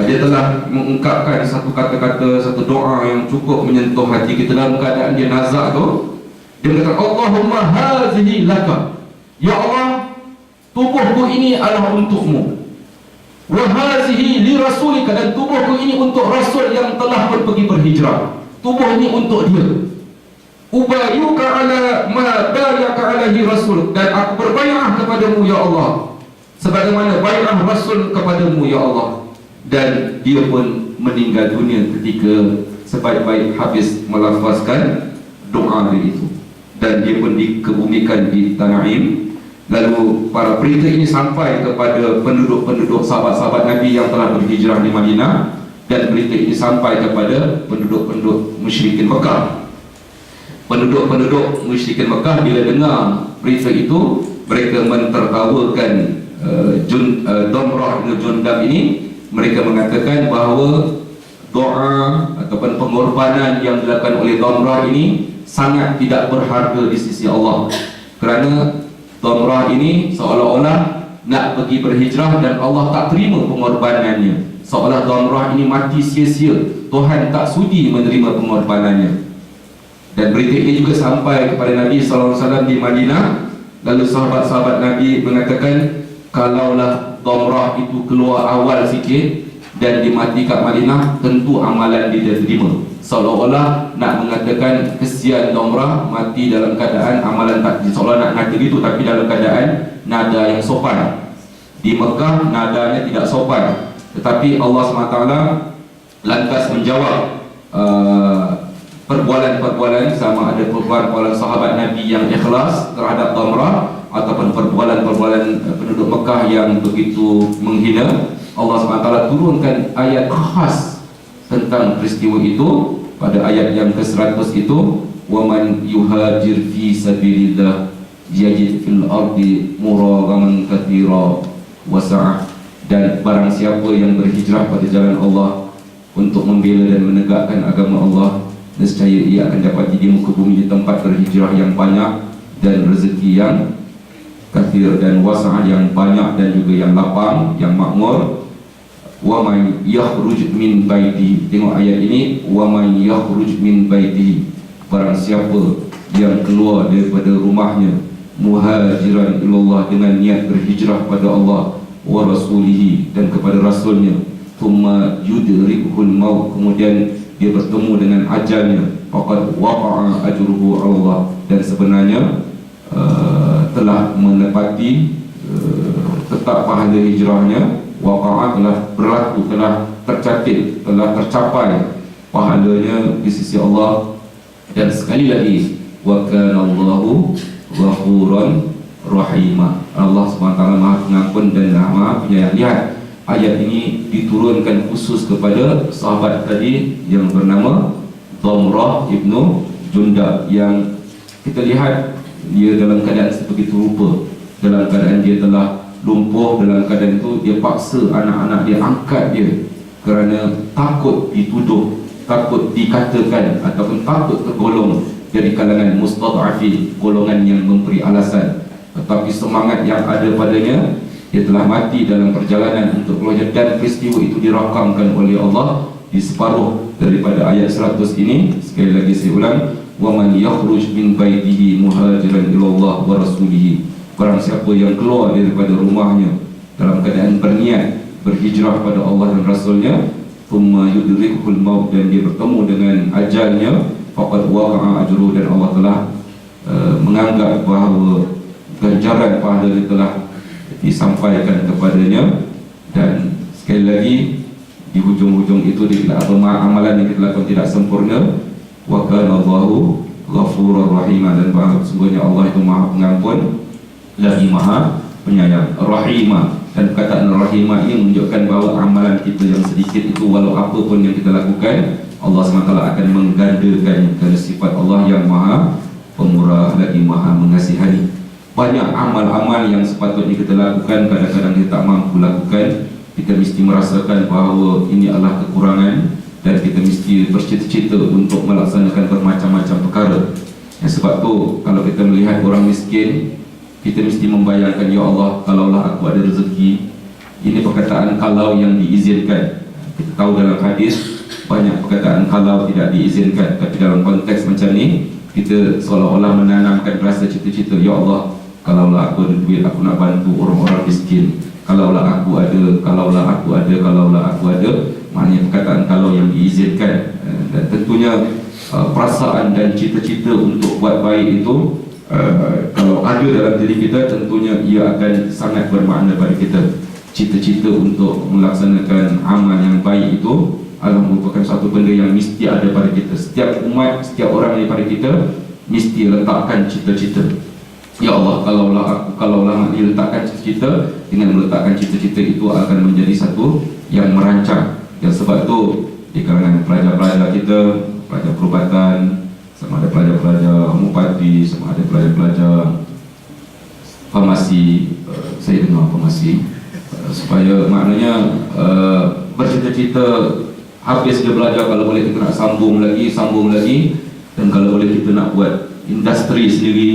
dia telah mengungkapkan satu kata-kata, satu doa yang cukup menyentuh hati kita. Dalam keadaan dia nazak tu, dia berkata, Allahumma hazihi laka, ya Allah, tubuhku ini adalah untukmu. Wa hazihi li rasulika, dan tubuhku ini untuk Rasul yang telah pergi berhijrah. Tubuh ini untuk dia. Ubayyuka ala ma bayaka alaihi Rasul, dan aku berbayar kepadamu ya Allah sebagaimana bayar Rasul kepadamu ya Allah. Dan dia pun meninggal dunia ketika sebaik-baik habis melafazkan doa itu. Dan dia pun dikebumikan di Tanaim. Lalu para berita ini sampai kepada penduduk-penduduk sahabat-sahabat Nabi yang telah berhijrah di Madinah, dan berita ini sampai kepada penduduk-penduduk musyrikin Mekah. Penduduk-penduduk musyrikin Mekah bila dengar berita itu, mereka mentertawakan Damrah bin Jundab ini. Mereka mengatakan bahawa doa ataupun pengorbanan yang dilakukan oleh Damrah ini sangat tidak berharga di sisi Allah. Kerana Damrah ini seolah-olah nak pergi berhijrah dan Allah tak terima pengorbanannya. Seolah Damrah ini mati sia-sia, Tuhan tak sudi menerima pengorbanannya. Dan berita ini juga sampai kepada Nabi SAW di Madinah. Lalu sahabat-sahabat Nabi mengatakan, kalaulah Damrah itu keluar awal sikit dan dimati kat Madinah, tentu amalan dia terima. Seolah-olah nak mengatakan kesian Damrah mati dalam keadaan amalan tak, seolah nak kata gitu, tapi dalam keadaan nada yang sopan. Di Mekah nadanya tidak sopan, tetapi Allah SWT lantas menjawab perbualan-perbualan, sama ada perbualan sahabat Nabi yang ikhlas terhadap Damrah ataupun perbualan-perbualan penduduk Mekah yang begitu menghina. Allah SWT turunkan ayat khas tentang peristiwa itu pada ayat yang ke-100 itu, وَمَنْ يُهَاجِرْ فِي سَبِيلِ اللَّهِ يَجِدْ فِي الْأَرْضِ مُرَاغَمًا كَثِيرًا وَسَعَةً. Dan barang siapa yang berhijrah pada jalan Allah untuk membela dan menegakkan agama Allah, nescaya ia akan dapati di muka bumi di tempat berhijrah yang banyak dan rezeki yang kathir dan wasa'ah yang banyak dan juga yang lapang, yang makmur. Wa man yakhruj min baiti, tengok ayat ini, wa man yakhruj min baiti, barang siapa yang keluar daripada rumahnya muhajiran ilallah, dengan niat berhijrah pada Allah wa rasulihi, dan kepada rasulnya, thumma yudrikuhul maut, kemudian dia bertemu dengan ajalnya, faqad waqa'a ajruhu Allah, dan sebenarnya telah menepati tetap pahala hijrahnya. Waqa'a telah berlaku, telah tercatat, telah tercapai pahalanya di sisi Allah. Dan sekali lagi, wa kana Allahu ghafuran rahima, Allah SWT Maha Pengampun dan Maha Penyayang. Lihat, ayat ini diturunkan khusus kepada sahabat tadi yang bernama Dhamrah ibnu Jundab, yang kita lihat dia dalam keadaan sebegitu rupa, dalam keadaan dia telah lumpuh. Dalam keadaan itu dia paksa anak-anak dia angkat dia kerana takut dituduh, takut dikatakan, ataupun takut tergolong dari kalangan mustad'afin, golongan yang memberi alasan. Tetapi semangat yang ada padanya, dia telah mati dalam perjalanan untuk keluar. Dan peristiwa itu dirakamkan oleh Allah di separuh daripada ayat 100 ini. Sekali lagi saya ulang, wa man yakhruj min baitihi muhajiran ilallah wa rasulihi, barang siapa yang keluar daripada rumahnya dalam keadaan berniat berhijrah pada Allah dan Rasulnya, thumma yudrikuhul maut, dan dia bertemu dengan ajalnya, faqad waqa'a ajruhu, dan Allah telah menganggap bahawa ganjaran pahala telah disampaikan kepadanya. Dan sekali lagi, di hujung-hujung itu dikatakan apa amalan yang kita lakukan tidak sempurna. Wa kana Allahu ghafurur rahim, dan bahawa sesungguhnya Allah itu Maha Pengampun lagi Maha Penyayang. Rahimah, dan perkataan rahimah ini menunjukkan bahawa amalan kita yang sedikit itu, walau apa pun yang kita lakukan, Allah SWT akan menggandakan, kerana sifat Allah yang Maha Pemurah lagi Maha Mengasihani. Banyak amal-amal yang sepatutnya kita lakukan, kadang-kadang kita tak mampu lakukan. Kita mesti merasakan bahawa ini adalah kekurangan, dan kita mesti bercita-cita untuk melaksanakan bermacam-macam perkara. Sebab tu kalau kita melihat orang miskin, kita mesti membayangkan, ya Allah, kalaulah aku ada rezeki. Ini perkataan kalau yang diizinkan. Kita tahu dalam hadis banyak perkataan kalau tidak diizinkan, tapi dalam konteks macam ni, kita seolah-olah menanamkan rasa cita-cita, ya Allah, kalaulah aku ada duit, aku nak bantu orang-orang miskin. Kalaulah aku ada, kalaulah aku ada, kalaulah aku ada. Maknanya perkataan kalau yang diizinkan. Dan tentunya perasaan dan cita-cita untuk buat baik itu, kalau ada dalam diri kita, tentunya ia akan sangat bermakna bagi kita. Cita-cita untuk melaksanakan amal yang baik itu adalah merupakan satu benda yang mesti ada pada kita. Setiap umat, setiap orang daripada kita mesti letakkan cita-cita. Ya Allah, kalaulah maknanya letakkan cita-cita. Dengan meletakkan cita-cita itu akan menjadi satu yang merancang. Dan sebab itu di kalangan pelajar-pelajar kita, pelajar perubatan, sama ada pelajar-pelajar homopati, sama ada pelajar-pelajar farmasi, saya dengar farmasi, supaya maknanya bercita-cita habis dia belajar, kalau boleh kita nak sambung lagi, dan kalau boleh kita nak buat industri sendiri.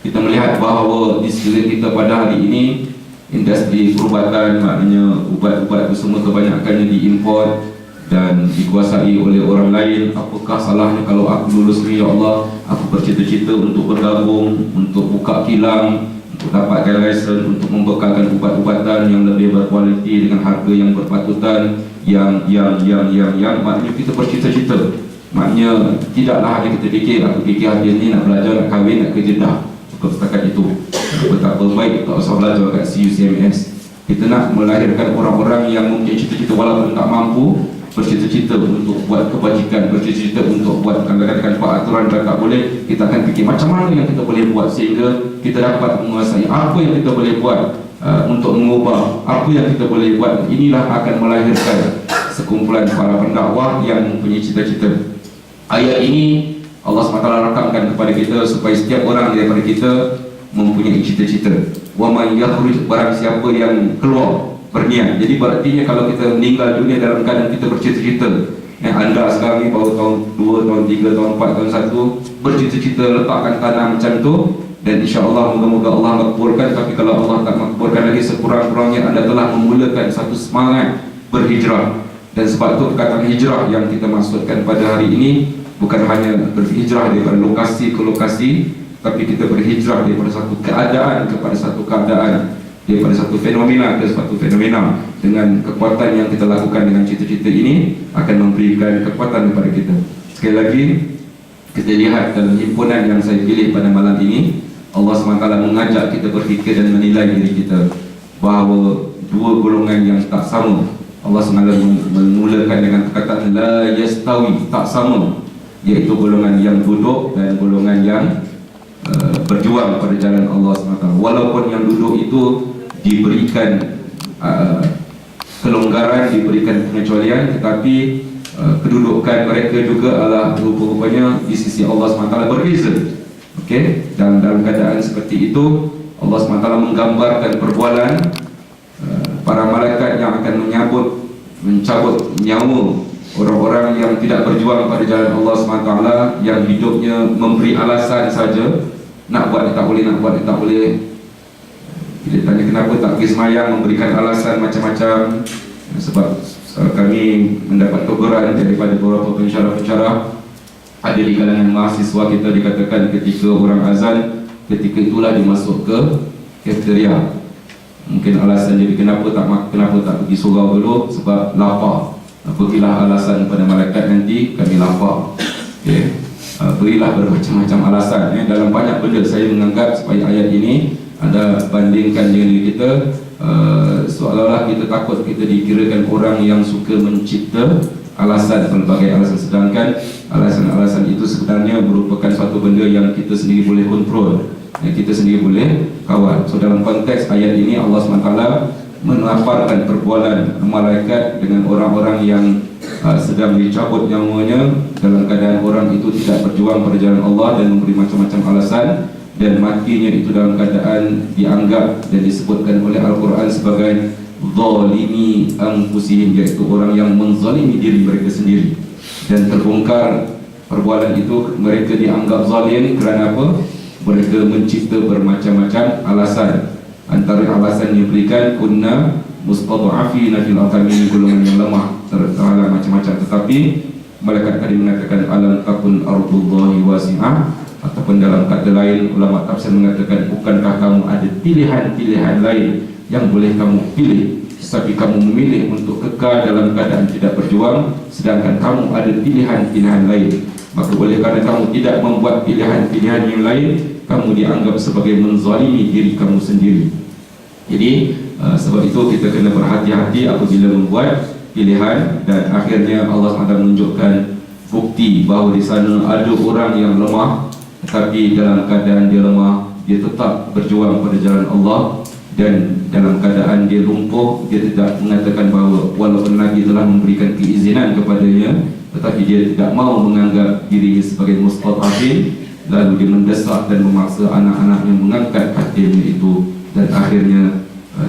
Kita melihat bahawa di sekeliling kita pada hari ini, industri perubatan, maknanya ubat-ubat itu semua kebanyakannya diimport dan dikuasai oleh orang lain. Apakah salahnya kalau aku lulus ni, ya Allah, aku bercita-cita untuk bergabung, untuk buka kilang, untuk dapatkan lesen, untuk membekalkan ubat-ubatan yang lebih berkualiti dengan harga yang berpatutan, yang maknanya kita bercita-cita. Maknanya tidaklah hanya kita fikir, aku fikir hari ni nak belajar, nak kahwin, nak kerja, dah cukup setakat itu. Betapa baik tak usah belajar kat CUCMS. Kita nak melahirkan orang-orang yang mungkin cita-cita walaupun tak mampu, bercita-cita untuk buat kebajikan, bercita-cita untuk buat, kalau katakan peraturan dah tak boleh, kita akan fikir macam mana yang kita boleh buat sehingga kita dapat menguasai. Apa yang kita boleh buat untuk mengubah, apa yang kita boleh buat. Inilah akan melahirkan sekumpulan para pendakwah yang mempunyai cita-cita. Ayat ini Allah SWT rakamkan kepada kita supaya setiap orang daripada kita mempunyai cita-cita. Wa man yakhruj, barang siapa yang keluar berniat. Jadi berartinya kalau kita meninggal dunia dalam keadaan kita bercita-cita, anda sekarang ni baru tahun 2, tahun 3, tahun 4, tahun 1 bercita-cita letakkan tanah macam tu, dan insya-Allah moga-moga Allah makbulkan. Tapi kalau Allah tak makbulkan lagi, sekurang-kurangnya anda telah memulakan satu semangat berhijrah. Dan sebab itu perkataan hijrah yang kita maksudkan pada hari ini bukan hanya berhijrah daripada lokasi ke lokasi, tapi kita berhijrah daripada satu keadaan kepada satu keadaan, daripada satu fenomena ke satu fenomena. Dengan kekuatan yang kita lakukan dengan cita-cita ini akan memberikan kekuatan kepada kita. Sekali lagi, kita lihat dalam himpunan yang saya pilih pada malam ini, Allah SWT mengajak kita berfikir dan menilai diri kita bahawa dua golongan yang tak sama. Allah SWT memulakan dengan perkataan la yastawi, tak sama, iaitu golongan yang duduk dan golongan yang berjuang pada jalan Allah SWT. Walaupun yang duduk itu diberikan kelonggaran, diberikan pengecualian, tetapi kedudukan mereka juga adalah rupa-rupanya di sisi Allah SWT berbeza. Okey, dan dalam keadaan seperti itu Allah SWT menggambarkan perbualan para malaikat yang akan mencabut nyawa orang-orang yang tidak berjuang pada jalan Allah SWT, yang hidupnya memberi alasan saja, nak buat dia tak boleh, nak buat dia tak boleh. Bila tanya kenapa tak pergi semayang, memberikan alasan macam-macam. Sebab kami mendapat teguran daripada beberapa pensyarah-pensyarah, ada di kalangan mahasiswa kita dikatakan ketika orang azan, ketika itulah dia masuk ke kafeteria. Mungkin alasan jadi kenapa tak pergi surau dulu, sebab lapar. Berilah alasan kepada malaikat nanti, kami lapar. Okay. Berilah bermacam-macam alasan. Dalam banyak benda saya menganggap supaya ayat ini anda bandingkan dengan diri kita, seolah-olah kita takut kita dikirakan orang yang suka mencipta alasan, pelbagai alasan. Sedangkan alasan-alasan itu sebenarnya merupakan suatu benda yang kita sendiri boleh kontrol, yang kita sendiri boleh kawal. So dalam konteks ayat ini Allah SWT menaparkan perbualan malaikat dengan orang-orang yang sedang dicabut nyawanya dalam keadaan orang itu tidak berjuang pada jalan Allah dan memberi macam-macam alasan, dan matinya itu dalam keadaan dianggap dan disebutkan oleh Al-Quran sebagai zalimi anfusihim, iaitu orang yang menzalimi diri mereka sendiri. Dan terbongkar perbualan itu, mereka dianggap zalim kerana apa? Mereka mencipta bermacam-macam alasan. Antara alasan yang diberikan, kunna mustad'afina fil ardi, golongan yang lemah, terhalang macam-macam. Tetapi malaikat tadi mengatakan alam takun ardullahi wasi'ah, ataupun dalam kata lain ulama tafsir mengatakan, bukankah kamu ada pilihan-pilihan lain yang boleh kamu pilih, tapi kamu memilih untuk kekal dalam keadaan tidak berjuang, sedangkan kamu ada pilihan-pilihan lain. Maka oleh kerana kamu tidak membuat pilihan-pilihan yang lain, kamu dianggap sebagai menzalimi diri kamu sendiri. Jadi sebab itu kita kena berhati-hati apabila membuat pilihan. Dan akhirnya Allah SWT menunjukkan bukti bahawa di sana ada orang yang lemah, tetapi dalam keadaan dia lemah, dia tetap berjuang pada jalan Allah. Dan dalam keadaan dia lumpuh, dia tidak mengatakan bahawa walaupun Nabi telah memberikan keizinan kepadanya, tetapi dia tidak mahu menganggap dirinya sebagai mustad'afin. Lalu dia mendesak dan memaksa anak-anaknya mengangkat katilnya itu, dan akhirnya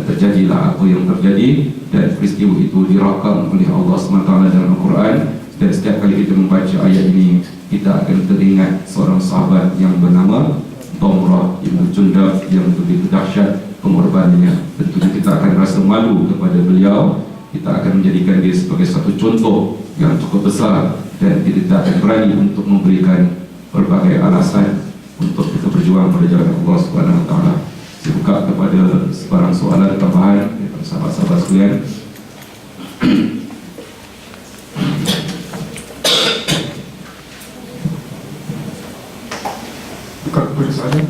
terjadilah apa yang terjadi. Dan peristiwa itu dirakam oleh Allah SWT dalam Al-Quran. Dan setiap kali kita membaca ayat ini, kita akan teringat seorang sahabat yang bernama Damrah Ibn Jundab, yang begitu dahsyat pengorbanannya. Tentunya kita akan rasa malu kepada beliau. Kita akan menjadikan dia sebagai satu contoh yang cukup besar, dan kita tidak akan berani untuk memberikan berbagai alasan untuk kita berjuang pada jalan Allah Subhanahu Wa Taala. Saya buka kepada sebarang soalan tambahan daripada sahabat-sahabat sekalian. Buka kepada soalan.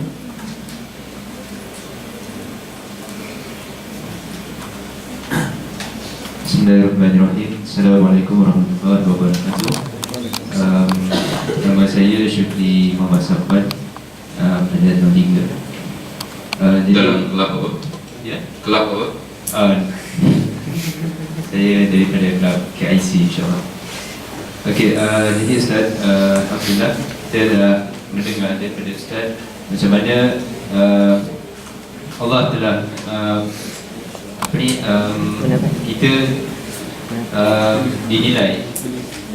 Bismillahirrahmanirrahim. Assalamualaikum warahmatullahi wabarakatuh. Nama saya Syukri Muhammad Safwan, pada Nolingga. Dalam kelab apa? Ya? Kelab apa? Saya daripada kelab KIC, insyaAllah. Okey, jadi Ustaz, Alhamdulillah kita dah mendengar daripada Ustaz macam mana Allah telah kita dinilai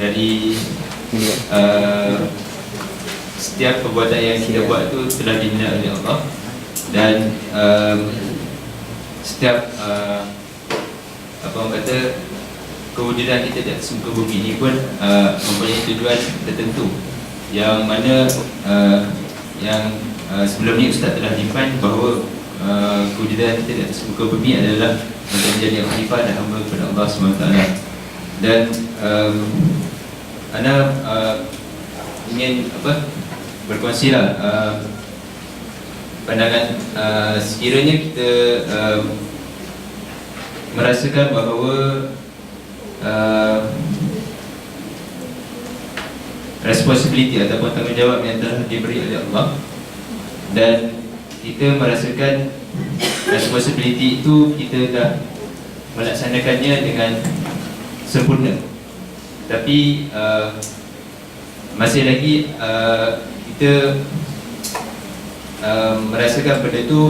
dari setiap perbuatan yang kita buat tu telah dinilai oleh Allah, dan setiap apa orang kata, kewujudan kita di atas muka bumi ini pun mempunyai tujuan tertentu, yang mana sebelum ni Ustaz telah define bahawa kewujudan kita di atas muka bumi adalah untuk menjadi khalifah dan hamba kepada Allah SWT. Dan Ana ingin berkongsilah pandangan sekiranya kita merasakan bahawa responsibility ataupun tanggungjawab yang telah diberi oleh Allah, dan kita merasakan responsibility itu kita dah melaksanakannya dengan sempurna, tapi masih lagi kita merasakan benda itu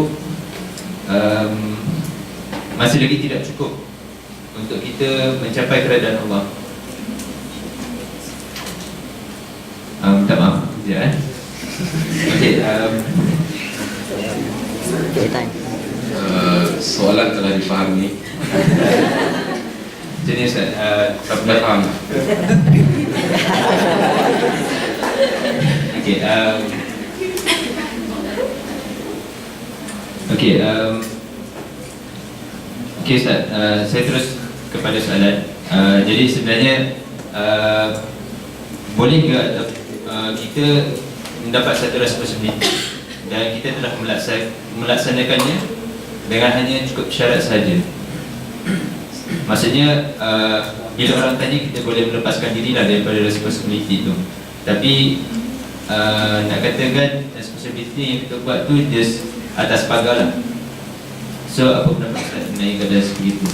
masih lagi tidak cukup untuk kita mencapai keredaan Allah. Minta maaf sekejap Okey, soalan telah difahami. jadi Ustaz, Faham. Okey, okey, okey Ustaz, saya terus kepada soalan. Jadi sebenarnya boleh ke kita mendapat satu responsibility dan kita telah melaksanakannya dengan hanya cukup syarat sahaja. Maksudnya bila orang tanya kita boleh melepaskan diri lah daripada responsibility itu, tapi nak katakan responsibility yang kita buat tu just atas pagar lah. So apa pendapat Ustaz mengenai keadaan sebegitu?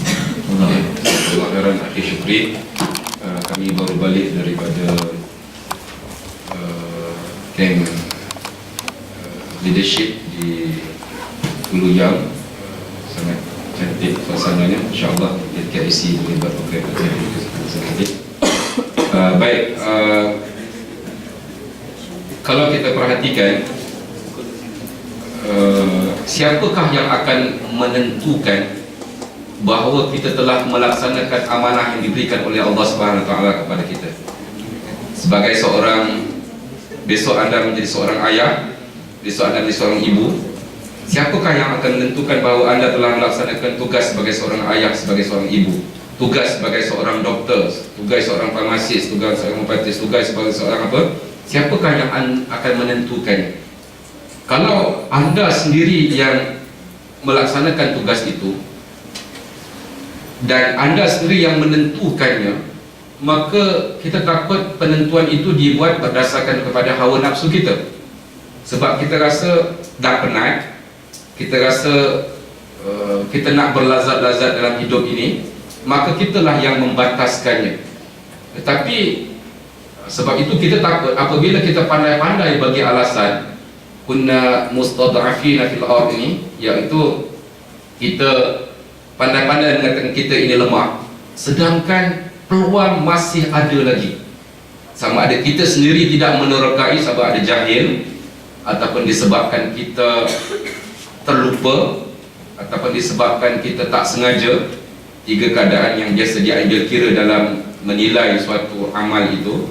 Terima kasih Akhil Syukri. Kami baru balik daripada camp leadership di Hulu Yang. Sangat cantik suasananya, insyaAllah KIC boleh buat program cantik. Baik, kalau kita perhatikan, siapakah yang akan menentukan bahawa kita telah melaksanakan amanah yang diberikan oleh Allah Subhanahu Wa Taala kepada kita? Sebagai seorang, besok anda menjadi seorang ayah, besok anda menjadi seorang ibu, siapakah yang akan menentukan bahawa anda telah melaksanakan tugas sebagai seorang ayah, sebagai seorang ibu, tugas sebagai seorang doktor, tugas seorang farmasis, tugas seorang pepatis, tugas sebagai seorang apa? Siapakah yang akan menentukan? Kalau anda sendiri yang melaksanakan tugas itu dan anda sendiri yang menentukannya, maka kita takut penentuan itu dibuat berdasarkan kepada hawa nafsu kita. Sebab kita rasa dah penat, kita rasa kita nak berlazat-lazat dalam hidup ini, maka kitalah yang membataskannya. Tetapi sebab itu kita takut apabila kita pandai-pandai bagi alasan kunna mustad'afina fil ard ini, iaitu kita pandai-pandai mengatakan kita ini lemah, sedangkan peluang masih ada lagi. Sama ada kita sendiri tidak menerokai sebab ada jahil, ataupun disebabkan kita terlupa, ataupun disebabkan kita tak sengaja. Tiga keadaan yang biasa diambil kira dalam menilai suatu amal itu.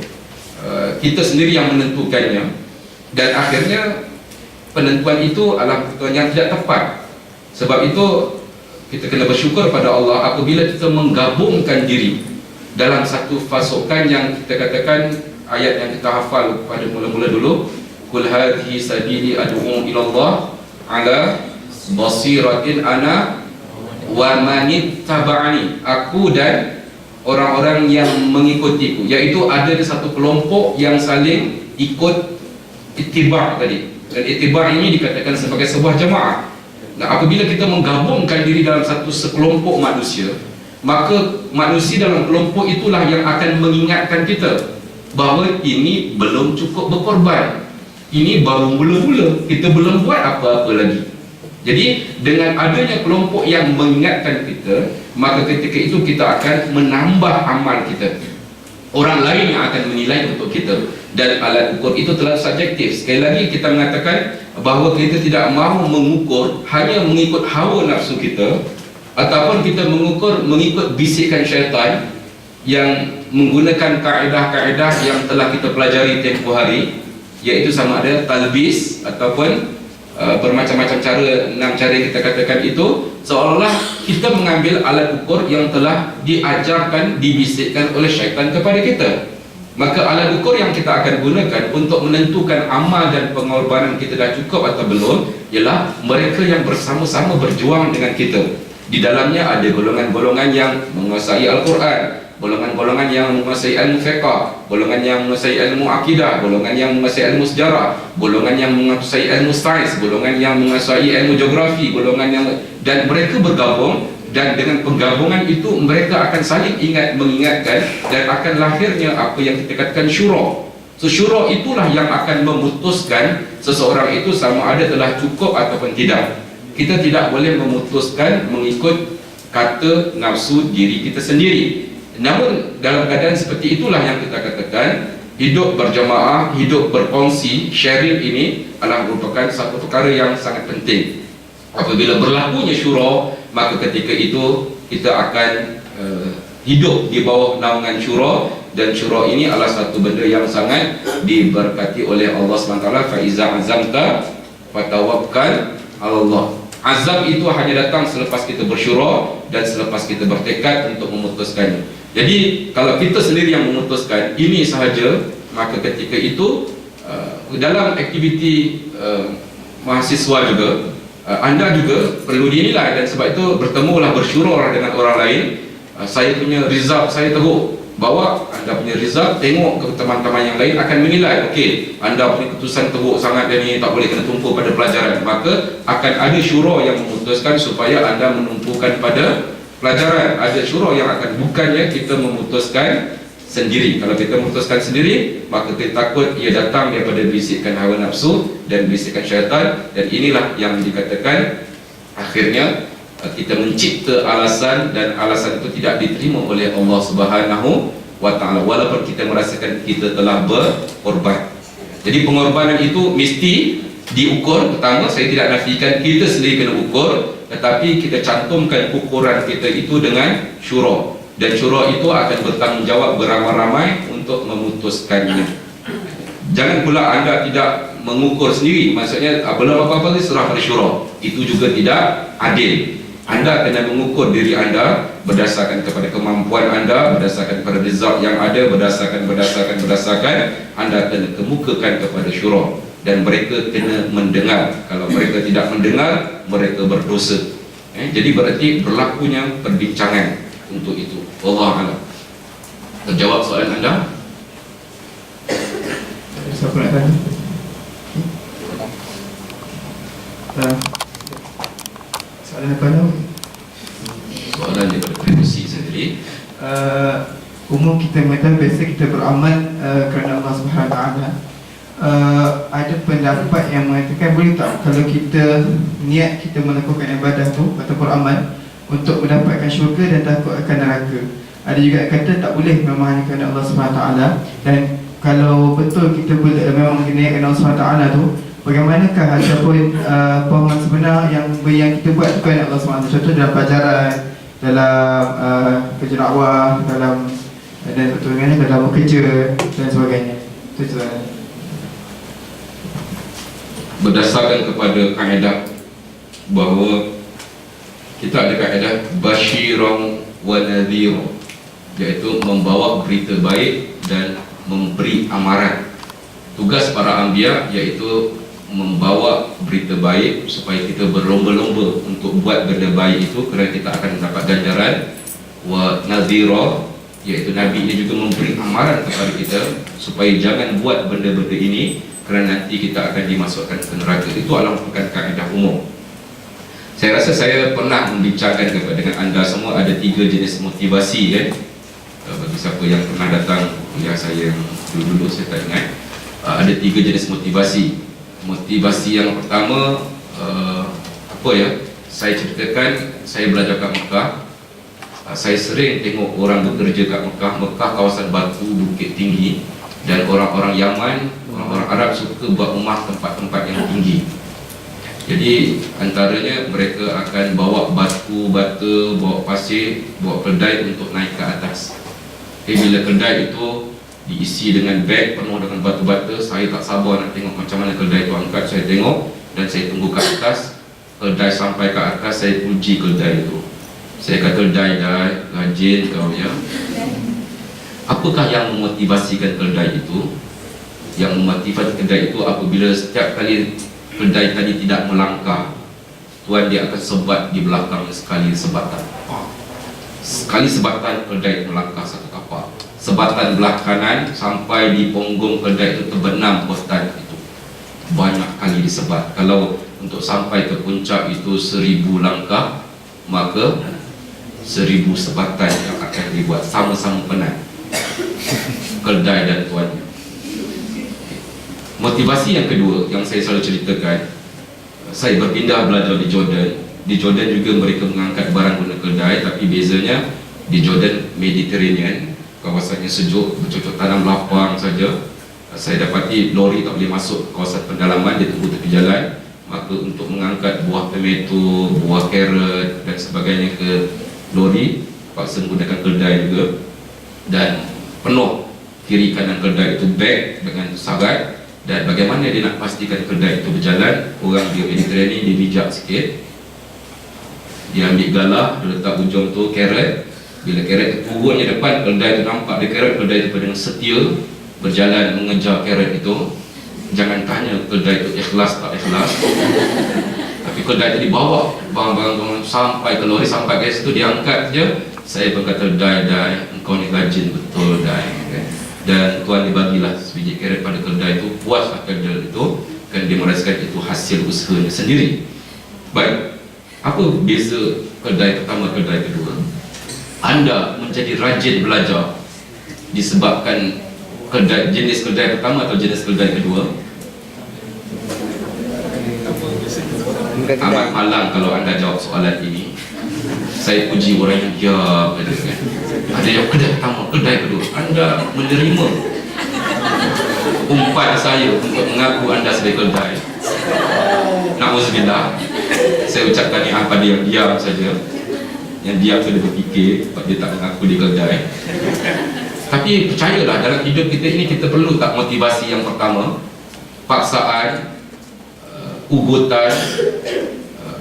Kita sendiri yang menentukannya, dan akhirnya penentuan itu adalah penentuan yang tidak tepat. Sebab itu kita kena bersyukur pada Allah apabila kita menggabungkan diri dalam satu pasukan yang kita katakan ayat yang kita hafal pada mula-mula dulu, qul hadhihi sabili ad'u ila Allah ala basiratin ana wa manittaba'ani, aku dan orang-orang yang mengikutiku, iaitu ada satu kelompok yang saling ikut ittiba' tadi, dan ittiba' ini dikatakan sebagai sebuah jemaah. Nah, apabila kita menggabungkan diri dalam satu sekelompok manusia, maka manusia dalam kelompok itulah yang akan mengingatkan kita bahawa ini belum cukup berkorban, ini baru mula-mula, kita belum buat apa-apa lagi. Jadi dengan adanya kelompok yang mengingatkan kita, maka ketika itu kita akan menambah amal kita. Orang lain yang akan menilai untuk kita. Dan alat ukur itu terlalu subjektif. Sekali lagi kita mengatakan bahawa kita tidak mahu mengukur hanya mengikut hawa nafsu kita, ataupun kita mengukur mengikut bisikan syaitan yang menggunakan kaedah-kaedah yang telah kita pelajari tempoh hari, iaitu sama ada talbis ataupun bermacam-macam cara, 6 cara yang kita katakan itu, seolah-olah kita mengambil alat ukur yang telah diajarkan, dibisikkan oleh syaitan kepada kita. Maka alat ukur yang kita akan gunakan untuk menentukan amal dan pengorbanan kita dah cukup atau belum ialah mereka yang bersama-sama berjuang dengan kita. Di dalamnya ada golongan-golongan yang menguasai Al-Quran, golongan-golongan yang menguasai ilmu fiqh, golongan yang menguasai ilmu akidah, golongan yang menguasai ilmu sejarah, golongan yang menguasai ilmu sains, golongan yang menguasai ilmu geografi, golongan yang, dan mereka bergabung, dan dengan penggabungan itu mereka akan saling mengingatkan, dan akan lahirnya apa yang kita katakan syura. So syura itulah yang akan memutuskan seseorang itu sama ada telah cukup ataupun tidak. Kita tidak boleh memutuskan mengikut kata nafsu diri kita sendiri. Namun dalam keadaan seperti itulah yang kita katakan hidup berjamaah, hidup berkongsi, sharing ini adalah merupakan satu perkara yang sangat penting. Apabila berlakunya syura, maka ketika itu kita akan hidup di bawah naungan syura, dan syura ini adalah satu benda yang sangat diberkati oleh Allah SWT. Fa iza azamta fatawakkal 'ala Allah. Azam itu hanya datang selepas kita bersyura dan selepas kita bertekad untuk memutuskannya. Jadi kalau kita sendiri yang memutuskan ini sahaja, maka ketika itu dalam aktiviti mahasiswa juga anda juga perlu dinilai, dan sebab itu bertemulah, bersyura dengan orang lain. Saya punya result saya teruk, bawa anda punya result, tengok ke teman-teman yang lain akan menilai, okey, anda punya keputusan teruk sangat dan ini tak boleh kena tumpu pada pelajaran. Maka akan ada syura yang memutuskan supaya anda menumpukan pada pelajaran. Ada syura yang akan, bukannya kita memutuskan sendiri. Kalau kita memutuskan sendiri, maka kita takut ia datang daripada bisikan hawa nafsu dan bisikan syaitan, dan inilah yang dikatakan akhirnya kita mencipta alasan, dan alasan itu tidak diterima oleh Allah Subhanahu wa Ta'ala, walaupun kita merasakan kita telah berkorban. Jadi pengorbanan itu mesti diukur. Pertama, saya tidak nafikan kita sendiri kena ukur, tetapi kita cantumkan ukuran kita itu dengan syura, dan syura itu akan bertanggungjawab beramai-ramai untuk memutuskannya. Jangan pula anda tidak mengukur sendiri, maksudnya belum apa-apa serah pada syura, itu juga tidak adil. Anda kena mengukur diri anda berdasarkan kepada kemampuan anda, berdasarkan pada result yang ada, berdasarkan anda kena kemukakan kepada syura, dan mereka kena mendengar. Kalau mereka tidak mendengar, mereka berdosa. Jadi berarti berlakunya perbincangan untuk itu. Wallahu a'lam. Terjawab soalan anda? Siapa nak tanya? Soalan apa tu? Soalan daripada privasi sendiri. Umum kita mengatakan biasa kita beramal kerana Allah Subhanahu Wa Taala. Ada pendapat yang mengatakan boleh tak kalau kita niat kita melakukan ibadah tu atau beramal untuk mendapatkan syurga dan takut akan neraka. Ada juga kata tak boleh, memang hanya kerana Allah Subhanahu Wa Taala. Dan kalau betul kita memang niat kerana Allah Subhanahu Wa Taala tu, bagaimanakah ataupun pemahaman sebenar yang kita buat tu kerana Allah SWT? Contoh dalam pelajaran, dalam kerja dakwah, dalam dan sebagainya, dalam bekerja dan sebagainya. Itu soalan. Berdasarkan kepada kaedah bahawa kita ada kaedah basyiran wa nadhira, iaitu membawa berita baik dan memberi amaran. Tugas para anbiya iaitu membawa berita baik supaya kita berlomba-lomba untuk buat benda baik itu, kerana kita akan mendapat ganjaran. Wa nadhira, iaitu Nabi ini juga memberi amaran kepada kita supaya jangan buat benda-benda ini, kerana nanti kita akan dimasukkan ke neraka. Itu adalah merupakan kaedah umum. Saya rasa saya pernah membincangkan dengan anda semua, ada 3 jenis motivasi kan. Bagi siapa yang pernah datang kuliah saya yang dulu-dulu, saya tak ingat. Ada 3 jenis motivasi. Motivasi yang pertama, apa apa ya, saya ceritakan, saya belajar kat Mekah. Saya sering tengok orang bekerja kat Mekah. Mekah kawasan batu, bukit tinggi, dan orang-orang Yaman, orang-orang Arab suka buat rumah tempat-tempat yang tinggi. Jadi antaranya mereka akan bawa batu bata, bawa pasir, bawa keldai untuk naik ke atas. Bila keldai itu diisi dengan beg penuh dengan batu bata, saya tak sabar nak tengok macam mana keldai itu angkat. Saya tengok dan saya tunggu ke atas. Keldai sampai ke atas, saya puji keldai itu. Saya kata, keldai rajin kau ya. Apakah yang memotivasikan keldai itu? Yang memotivasi keldai itu apabila setiap kali keldai tadi tidak melangkah, tuan dia akan sebat di belakang sekali sebatan. Sekali sebatan keldai melangkah satu tapak. Sebatan belah kanan sampai di punggung keldai itu terbenam potan itu. Banyak kali disebat. Kalau untuk sampai ke puncak itu 1000 langkah, maka 1000 sebatan yang akan dibuat. Sama-sama penat keldai dan tuannya. Motivasi yang kedua yang saya selalu ceritakan, saya berpindah belajar di Jordan. Di Jordan juga mereka mengangkat barang guna keldai, tapi bezanya di Jordan Mediterranean, kawasannya sejuk, bercocok tanam lapang saja. Saya dapati lori tak boleh masuk kawasan pendalaman, dia tunggu tepi jalan. Maka untuk mengangkat buah tomato, buah carrot dan sebagainya ke lori, paksa menggunakan keldai juga. Dan penuh kiri kanan keldai itu beg dengan sarat. Dan bagaimana dia nak pastikan keldai itu berjalan? Orang dia Mediterranean, dia bijak sikit. Dia ambil galah, dia letak ujung tu carrot. Bila carrot itu turunnya depan, keldai itu nampak dia carrot, keldai itu dengan setia berjalan mengejar carrot itu. Jangan tanya keldai itu ikhlas tak ikhlas. Tapi keldai itu dibawa barang-barang sampai ke lori, sampai ke situ dia angkat je. Saya berkata, Dai, engkau ni rajin betul, Dai. Dan tuan dibagilah sebiji carrot pada keldai itu. Puaslah keldai itu, kan dia merasakan itu hasil usahanya sendiri. Baik, apa beza keldai pertama, keldai kedua? Anda menjadi rajin belajar disebabkan keldai, jenis keldai pertama atau jenis keldai kedua? Amat malang kalau anda jawab soalan ini. Saya puji orang yang diam kan. Ada yang keldai pertama, keldai kedua. Anda menerima umpan saya untuk mengaku anda sebagai keldai. Na'udzubillah. Saya ucapkan ni pada yang diam saja. Yang diam tu dia berfikir, dia tak mengaku dia keldai. Tapi percayalah, dalam hidup kita ini kita perlu tak motivasi yang pertama, paksaan, ugutan,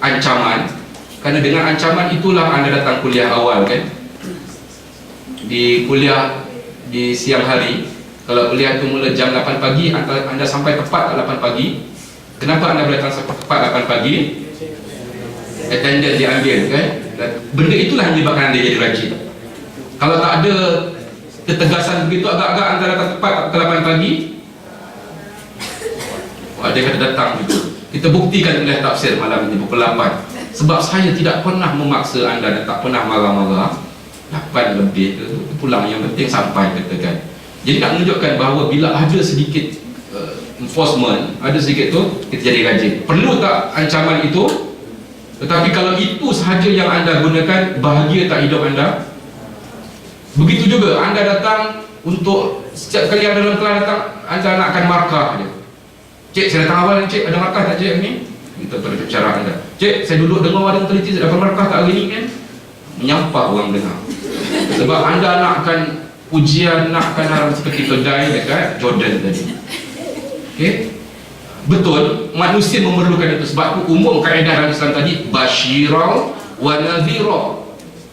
ancaman. Kerana dengan ancaman itulah anda datang kuliah awal kan. Di kuliah di siang hari, kalau kuliah itu mula jam 8 pagi, anda sampai tepat 8 pagi. Kenapa anda boleh datang tepat 8 pagi? Attendance diambil kan. Dan benda itulah yang menyebabkan anda jadi rajin. Kalau tak ada ketegasan begitu, agak-agak anda datang tepat ke 8 pagi, ada kata datang gitu. Kita buktikan oleh tafsir malam ini pukul 8. Sebab saya tidak pernah memaksa anda dan tak pernah marah-marah. 8 lebih tu pulang, yang penting sampai, katakan. Jadi nak menunjukkan bahawa bila ada sedikit enforcement, ada sedikit tu, kita jadi rajin. Perlu tak ancaman itu? Tetapi kalau itu sahaja yang anda gunakan, bahagia tak hidup anda? Begitu juga anda datang untuk setiap kali anda dalam kelas datang, anda nakkan markah dia. Cik, saya datang awal ni, cik, ada markah tak cik ni? Kita pada cara anda. Cik, saya duduk dengar ada teliti, saya dapat markah tak hari ni kan? Menyampah orang dengar. Sebab anda nakkan pujian, nakkan hal seperti kedai dekat Jordan tadi. Okey? Betul, manusia memerlukan itu. Sebab itu umum kaedah dalam Islam tadi, basyirah wa nadhira.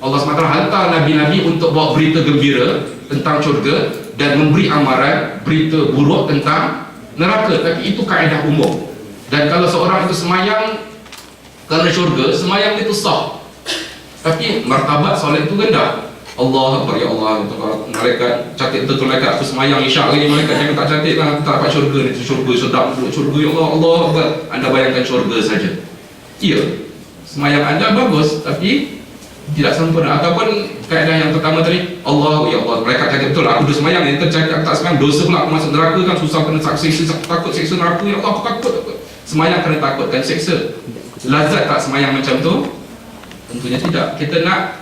Allah SWT hantar Nabi-Nabi untuk bawa berita gembira tentang syurga dan memberi amaran berita buruk tentang neraka. Tapi itu kaedah umum. Dan kalau seorang itu semayang kerana syurga, semayang itu sah. Tapi martabat solat itu rendah. Allah Akbar, ya Allah, malaikat catat betul malaikat aku semayang isyak hari ni, malaikat jangan tak cantik kan, aku tak dapat syurga ni. Syurga sedap, syurga, ya Allah, Allah Akbar. Anda bayangkan syurga saja. Ya, semayang anda bagus tapi tidak sempurna. Ataupun kaedah yang pertama tadi, Allah, ya Allah, malaikat catat betul aku dah semayang, yang tercatat aku tak semayang, dosa pula aku masuk neraka kan, susah kena saksi, takut seksa neraka, ya Allah aku takut. Semayang kena takut kan seksa. Lazat tak semayang macam tu? Tentunya tidak. Kita nak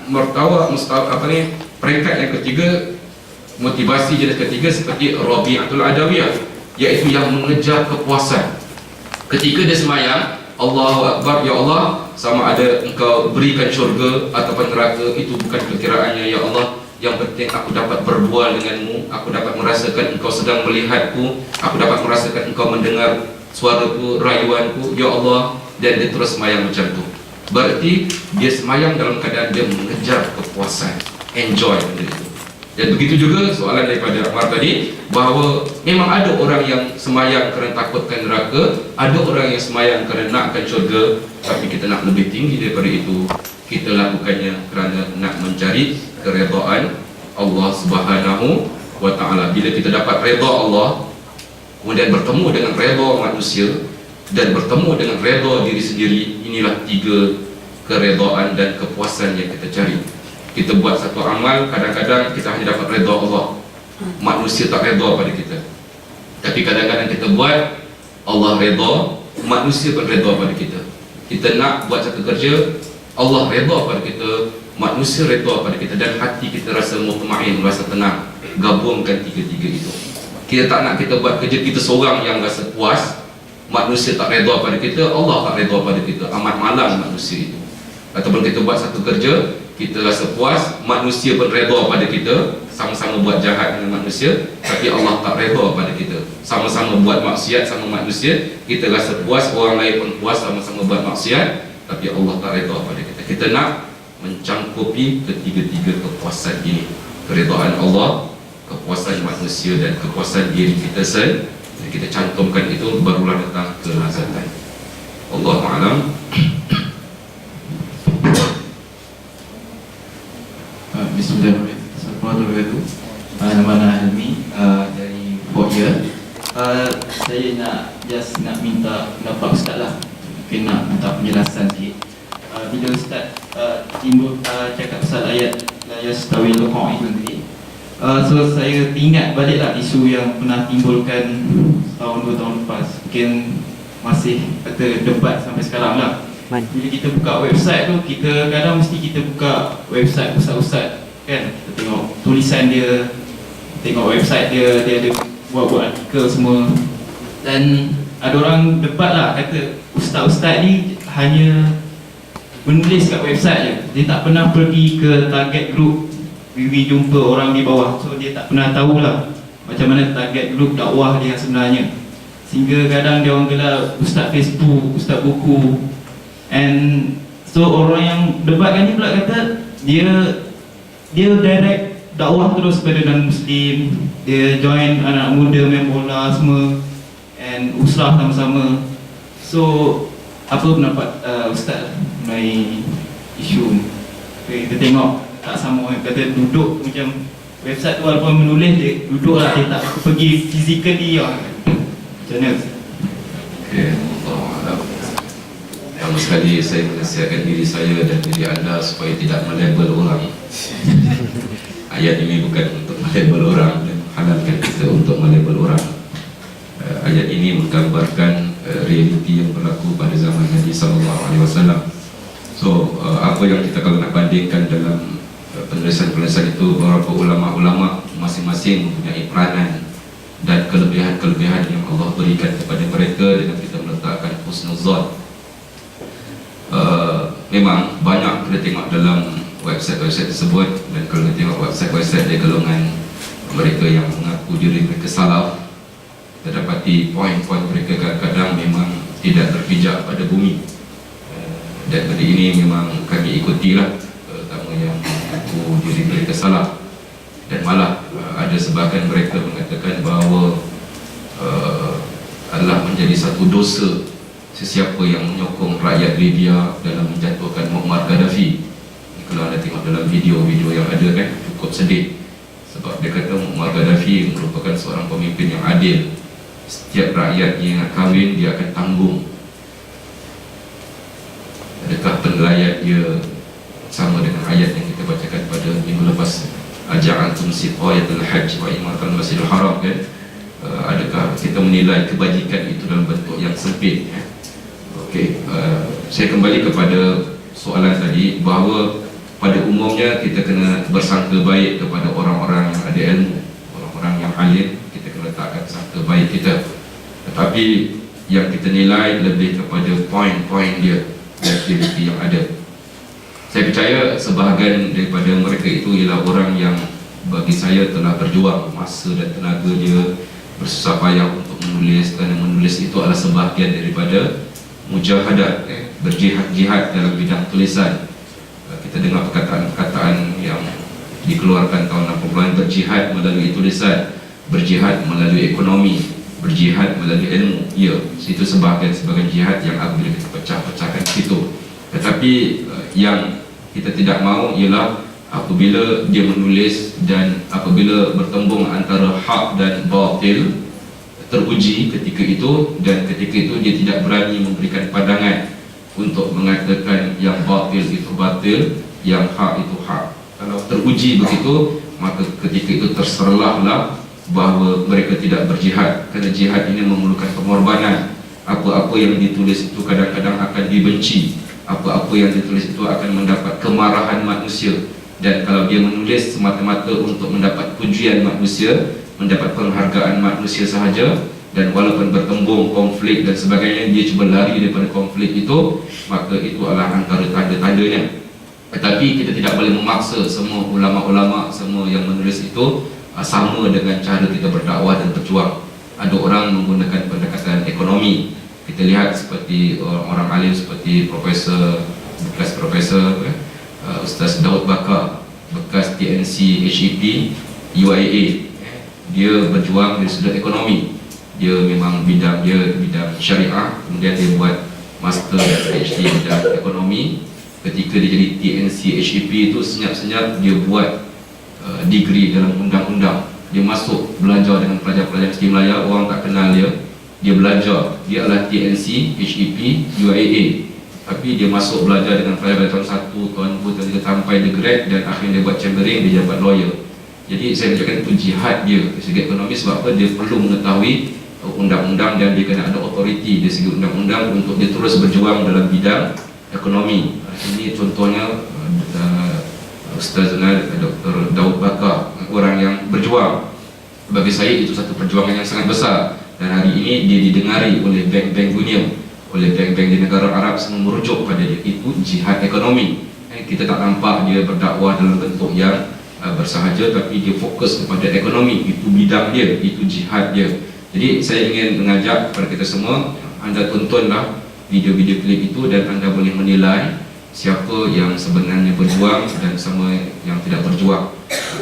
peringkat yang ketiga, motivasi jenis ketiga seperti Rabi'atul Adawiyah, iaitu yang mengejar kepuasan. Ketika dia semayang, Allahu Akbar, ya Allah, sama ada engkau berikan syurga ataupun neraka, itu bukan perkiraannya ya Allah. Yang penting aku dapat berbual denganmu, aku dapat merasakan engkau sedang melihatku, aku dapat merasakan engkau mendengar suaraku, rayuanku, ya Allah. Dan dia terus semayang macam tu. Berarti dia semayang dalam keadaan dia mengejar kepuasan, enjoy benda itu. Dan begitu juga soalan daripada Ammar tadi, bahawa memang ada orang yang semayang kerana takutkan neraka, ada orang yang semayang kerana nakkan syurga. Tapi kita nak lebih tinggi daripada itu, kita lakukannya kerana nak mencari keredaan Allah Subhanahu wa ta'ala. Bila kita dapat redha Allah, kemudian bertemu dengan redha manusia dan bertemu dengan redha diri sendiri, inilah tiga keredaan dan kepuasan yang kita cari. Kita buat satu amal, kadang-kadang kita hanya dapat redha Allah, manusia tak redha pada kita. Tapi kadang-kadang kita buat, Allah redha, manusia pun redha pada kita. Kita nak buat satu kerja, Allah redha pada kita, manusia redha pada kita, dan hati kita rasa mutmain, rasa tenang. Gabungkan tiga-tiga itu. Kita tak nak kita buat kerja kita seorang yang rasa puas, manusia tak redha pada kita, Allah tak redha pada kita. Amat malang manusia itu. Ataupun kita buat satu kerja, kita rasa puas, manusia pun redha pada kita, sama-sama buat jahat dengan manusia, tapi Allah tak redha pada kita. Sama-sama buat maksiat sama manusia, kita rasa puas, orang lain pun puas, sama-sama buat maksiat, tapi Allah tak redha pada kita. Kita nak mencangkupi ketiga-tiga kepuasan ini, keredaan Allah, kepuasan manusia, dan kepuasan diri kita sendiri. Kita cantumkan itu, barulah datang kelazatan. Allahu a'lam. Bismillahirrahmanirrahim. Nama Helmi dari Foyer. Saya nak minta pendapat Ustaz lah. Mungkin nak minta penjelasan sikit. Bila Ustaz timbul cakap pasal ayat la yastawil qa'idun tadi. So saya ingat baliklah isu yang pernah timbulkan tahun 2 tahun lepas. Mungkin masih kata debat sampai sekarang lah. Bila kita buka website tu, kita kadang mesti kita buka website ustaz-ustaz kan, kita tengok tulisan dia, tengok website dia, dia ada buat artikel semua. Dan ada orang debat lah, kata ustaz-ustaz ni hanya menulis kat website je, dia tak pernah pergi ke target group, Wiwi jumpa orang di bawah. So dia tak pernah tahulah macam mana target group dakwah dia sebenarnya. Sehingga kadang dia orang gelar ustaz Facebook, ustaz buku. And so orang yang debatkan ni pula kata dia direct dakwah terus kepada non-Muslim, dia join anak muda main bola semua, and usrah sama-sama. So apa pendapat Ustaz mengenai isu ni? Kita tengok tak sama, kata duduk macam website tu walaupun menulis, dia duduk lah, dia tak pergi physically lah. Macam mana Ustaz? Okay, Allahu'alam. Pertama sekali saya menasihatkan diri saya dan diri anda supaya tidak melabel orang. Ayat ini bukan untuk melabel orang dan halalkan kita untuk melabel orang. Ayat ini menggambarkan realiti yang berlaku pada zaman Nabi SAW. So apa yang kita kalau nak bandingkan dalam penulisan-penulisan itu, beberapa ulama-ulama masing-masing mempunyai peranan dan kelebihan-kelebihan yang Allah berikan kepada mereka dengan kita meletakkan husnuzan. Memang banyak kita tengok dalam website-website tersebut, dan kalau kita tengok website-website dari golongan mereka yang mengaku diri mereka salaf, kita dapati poin-poin mereka kadang-kadang memang tidak terpijak pada bumi. Dan benda ini memang kami ikutilah, terutama yang mengaku diri mereka salaf. Dan malah ada sebahagian mereka mengatakan bahawa adalah menjadi satu dosa sesiapa yang menyokong rakyat Libya dalam menjatuhkan Muammar Gaddafi. Kalau anda tengok dalam video-video yang ada kan, cukup sedih. Sebab dia kata Muammar Gaddafi merupakan seorang pemimpin yang adil. Setiap rakyat yang nak kahwin, dia akan tanggung. Adakah penilaian dia sama dengan ayat yang kita bacakan pada minggu lepas, Aja'antum siqayatul hajj wa imatal masjidil haram kan? Adakah kita menilai kebajikan itu dalam bentuk yang sempit? Okey, Saya kembali kepada soalan tadi bahawa pada umumnya kita kena bersangka baik kepada orang-orang yang ada ilmu, orang-orang yang alim, kita kena letakkan sangka baik kita. Tetapi yang kita nilai lebih kepada poin-poin dia dan aktiviti yang ada. Saya percaya sebahagian daripada mereka itu ialah orang yang bagi saya telah berjuang masa dan tenaga dia, bersusah payah untuk menulis, kerana menulis itu adalah sebahagian daripada mujahadah, berjihad-jihad dalam bidang tulisan. Kita dengar perkataan-perkataan yang dikeluarkan tahun 60-an, berjihad melalui tulisan, berjihad melalui ekonomi, berjihad melalui ilmu. Ya, itu sebahagian jihad yang apabila kita pecah-pecahkan situ. Tetapi yang kita tidak mahu ialah apabila dia menulis dan apabila bertembung antara hak dan batil, teruji ketika itu, dan ketika itu dia tidak berani memberikan pandangan untuk mengatakan yang batil itu batil, yang hak itu hak. Kalau teruji begitu, maka ketika itu terserahlah bahawa mereka tidak berjihad, kerana jihad ini memerlukan pengorbanan. Apa-apa yang ditulis itu kadang-kadang akan dibenci, apa-apa yang ditulis itu akan mendapat kemarahan manusia. Dan kalau dia menulis semata-mata untuk mendapat pujian manusia, mendapat penghargaan manusia sahaja, dan walaupun bertembung konflik dan sebagainya, dia cuba lari daripada konflik itu, maka itu adalah antara tanda-tandanya. Tetapi kita tidak boleh memaksa semua ulama-ulama, semua yang menulis itu sama dengan cara kita berdakwah dan berjuang. Ada orang menggunakan pendekatan ekonomi. Kita lihat seperti orang alim seperti bekas profesor Ustaz Daud Bakar, bekas TNC HEP UIA. Dia berjuang dari sudut ekonomi. Dia memang bidang syariah, kemudian dia buat master dan PhD bidang ekonomi. Ketika dia jadi TNC HEP itu, senyap-senyap dia buat degree dalam undang-undang. Dia masuk belajar dengan pelajar-pelajar Meskim Melaya, orang tak kenal dia. Dia belajar, dia adalah TNC HEP UIA, tapi dia masuk belajar dengan pelajar tahun 1, tahun 2, tahun 3 sampai dia grad, dan akhirnya dia buat chambering, dia dapat lawyer. Jadi saya menunjukkan itu jihad dia dari segi ekonomi. Sebab apa? Dia perlu mengetahui undang-undang dan dia kena ada authority dari segi undang-undang untuk dia terus berjuang dalam bidang ekonomi. Ini contohnya Ustaz Dr. Daud Bakar, orang yang berjuang. Bagi saya itu satu perjuangan yang sangat besar, dan hari ini dia didengari oleh bank-bank dunia, oleh bank-bank di negara Arab, semua merujuk pada dia. Itu jihad ekonomi. Kita tak nampak dia berdakwah dalam bentuk yang bersahaja, tapi dia fokus kepada ekonomi. Itu bidang dia, itu jihad dia. Jadi saya ingin mengajak kepada kita semua, anda tontonlah video-video klip itu dan anda boleh menilai siapa yang sebenarnya berjuang dan sama yang tidak berjuang.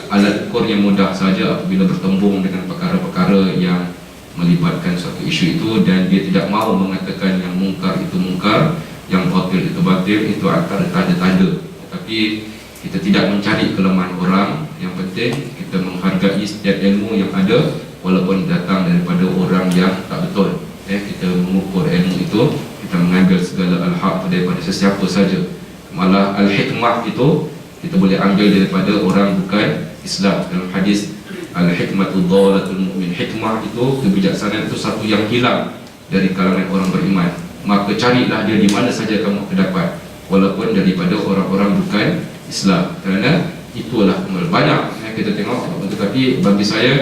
Alat ukur yang mudah saja apabila bertembung dengan perkara-perkara yang melibatkan suatu isu itu, dan dia tidak mahu mengatakan yang mungkar itu mungkar, yang batil itu batil, itu antara tanda-tanda. Tapi kita tidak mencari kelemahan orang. Yang penting kita menghargai setiap ilmu yang ada, walaupun datang daripada orang yang tak betul. Kita mengukur ilmu itu, kita mengambil segala al-haq daripada sesiapa saja. Malah al-hikmah itu kita boleh ambil daripada orang bukan Islam. Dalam hadis al-hikmatu dhalatul mu'min, hikmah itu, kebijaksanaan itu satu yang hilang dari kalangan orang beriman. Maka carilah dia di mana saja kamu terdapat, walaupun daripada orang-orang bukan Islam. Kerana itulah banyak yang kita tengok. Tetapi bagi saya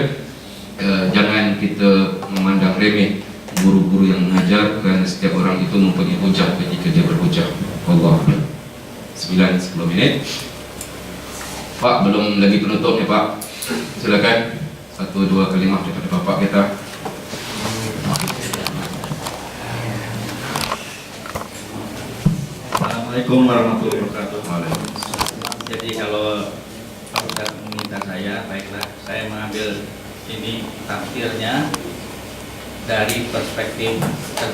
jangan kita memandang remeh guru-guru yang mengajar, kerana setiap orang itu mempunyai hujah ketika dia berhujah. Allah. 9-10 minit. Pak, belum lagi penutup ya Pak. Silakan 1-2 kalimah daripada Bapak kita. Assalamualaikum warahmatullahi wabarakatuh. Waalaikumsalam. Jadi kalau Pak Ustaz meminta saya, baiklah saya mengambil ini tafsirnya dari perspektif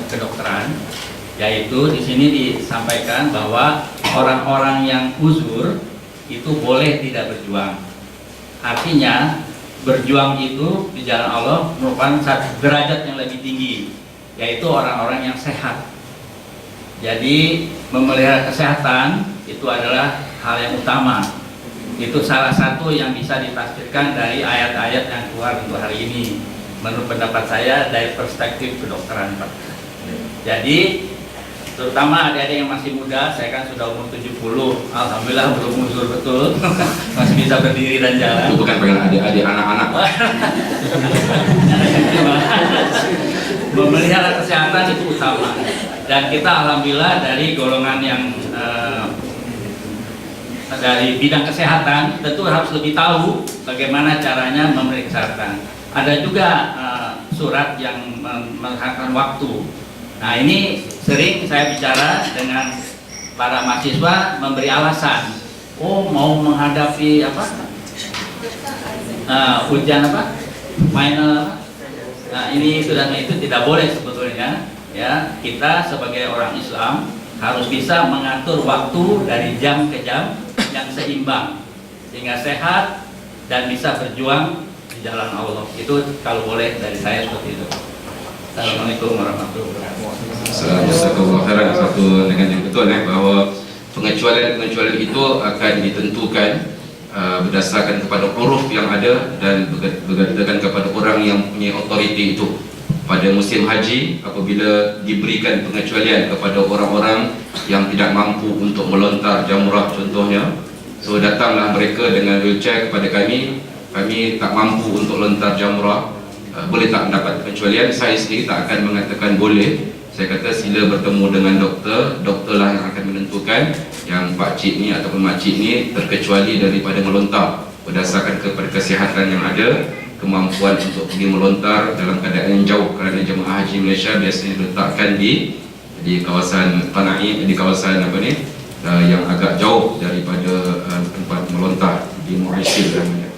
kedokteran, yaitu di sini disampaikan bahwa orang-orang yang uzur itu boleh tidak berjuang. Artinya berjuang itu di jalan Allah merupakan satu derajat yang lebih tinggi, yaitu orang-orang yang sehat. Jadi memelihara kesehatan itu adalah hal yang utama. Itu salah satu yang bisa ditafsirkan dari ayat-ayat yang keluar untuk hari ini, menurut pendapat saya dari perspektif kedokteran, Pak. Jadi terutama adik-adik yang masih muda. Saya kan sudah umur 70, alhamdulillah belum mundur betul, masih bisa berdiri dan jalan. Itu bukan pengen adik-adik, anak-anak. Memelihara kesehatan itu utama, dan kita alhamdulillah dari golongan yang dari bidang kesehatan tentu harus lebih tahu bagaimana caranya memeriksa kesehatan. Ada juga surat yang mengharapkan waktu. Nah, ini sering saya bicara dengan para mahasiswa, memberi alasan, oh mau menghadapi apa, ujian apa, final. Nah, ini itu dan itu tidak boleh sebetulnya. Ya, kita sebagai orang Islam harus bisa mengatur waktu dari jam ke jam yang seimbang sehingga sehat dan bisa berjuang di jalan Allah. Itu kalau boleh dari saya seperti itu. Assalamualaikum warahmatullahi wabarakatuh. Jazakallahu khairan. Satu dengan yang betul bahawa pengecualian itu akan ditentukan berdasarkan kepada huruf yang ada dan berdasarkan kepada orang yang punya otoriti itu. Pada musim haji, apabila diberikan pengecualian kepada orang-orang yang tidak mampu untuk melontar jamrah contohnya, so datanglah mereka dengan wheelchair kepada kami tak mampu untuk lontar jamrah, boleh tak mendapat pengecualian? Saya sendiri tak akan mengatakan boleh. Saya kata sila bertemu dengan doktor lah yang akan menentukan yang pakcik ni ataupun makcik ni terkecuali daripada melontar berdasarkan kepada kesihatan yang ada, kemampuan untuk pergi melontar dalam keadaan yang jauh, kerana jemaah haji Malaysia biasanya diletakkan di kawasan Tanaim, di kawasan yang agak jauh daripada tempat melontar di Muaisyir namanya.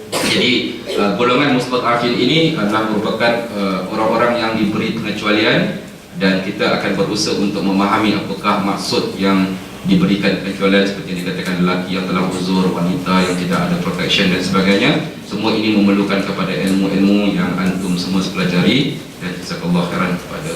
Jadi golongan mustad'afin ini adalah merupakan orang-orang yang diberi pengecualian, dan kita akan berusaha untuk memahami apakah maksud yang diberikan pengecualian, seperti yang dikatakan lelaki yang telah uzur, wanita yang tidak ada protection dan sebagainya. Semua ini memerlukan kepada ilmu-ilmu yang antum semua pelajari, dan jazakallahu khairan kepada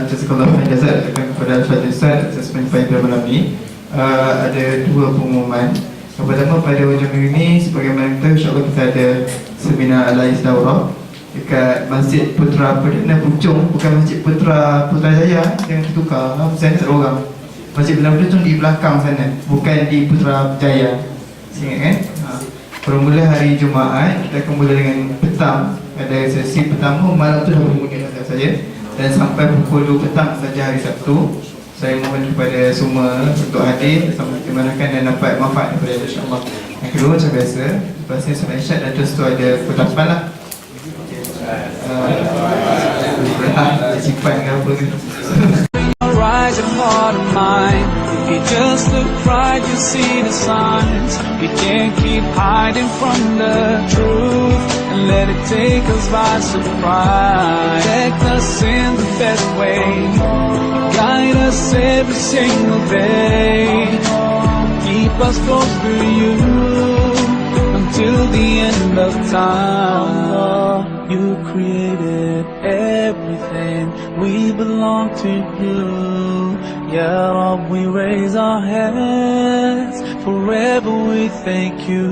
jazakallahu khairan jazak kepada Al-Fadhil Ustaz atas penyampaian malam ini. Ada dua pengumuman. Yang pertama, pada hujung minggu ini sebagaimana kita insya-Allah kita ada seminar Al-Ais Daurah dekat Masjid Putra Perdana Puchong, bukan Masjid Putrajaya yang tertukar. Saya tak ada orang. Masjid Putra Puchong di belakang sana, bukan di Putrajaya. Ingat kan? Bermula hari Jumaat, kita akan mula dengan petang. Ada sesi pertama, malam tu dah bermula saja, dan sampai pukul 2 petang saja hari Sabtu. Saya mohon kepada semua untuk hadir dimanakan dan dapat manfaat daripada insya-Allah. Yang kedua, macam biasa, lepas ni solat Isyak dan terus tu ada kutapan lah. Cipan ke apa gitu. Rise and heart of mine. If you just look right, you see the signs. We can't keep hiding from the truth and let it take us by surprise. Protect us in the best way, guide us every single day, keep us close to you until the end of time. You created everything, we belong to you. Ya Rabb, we raise our hands, forever we thank you.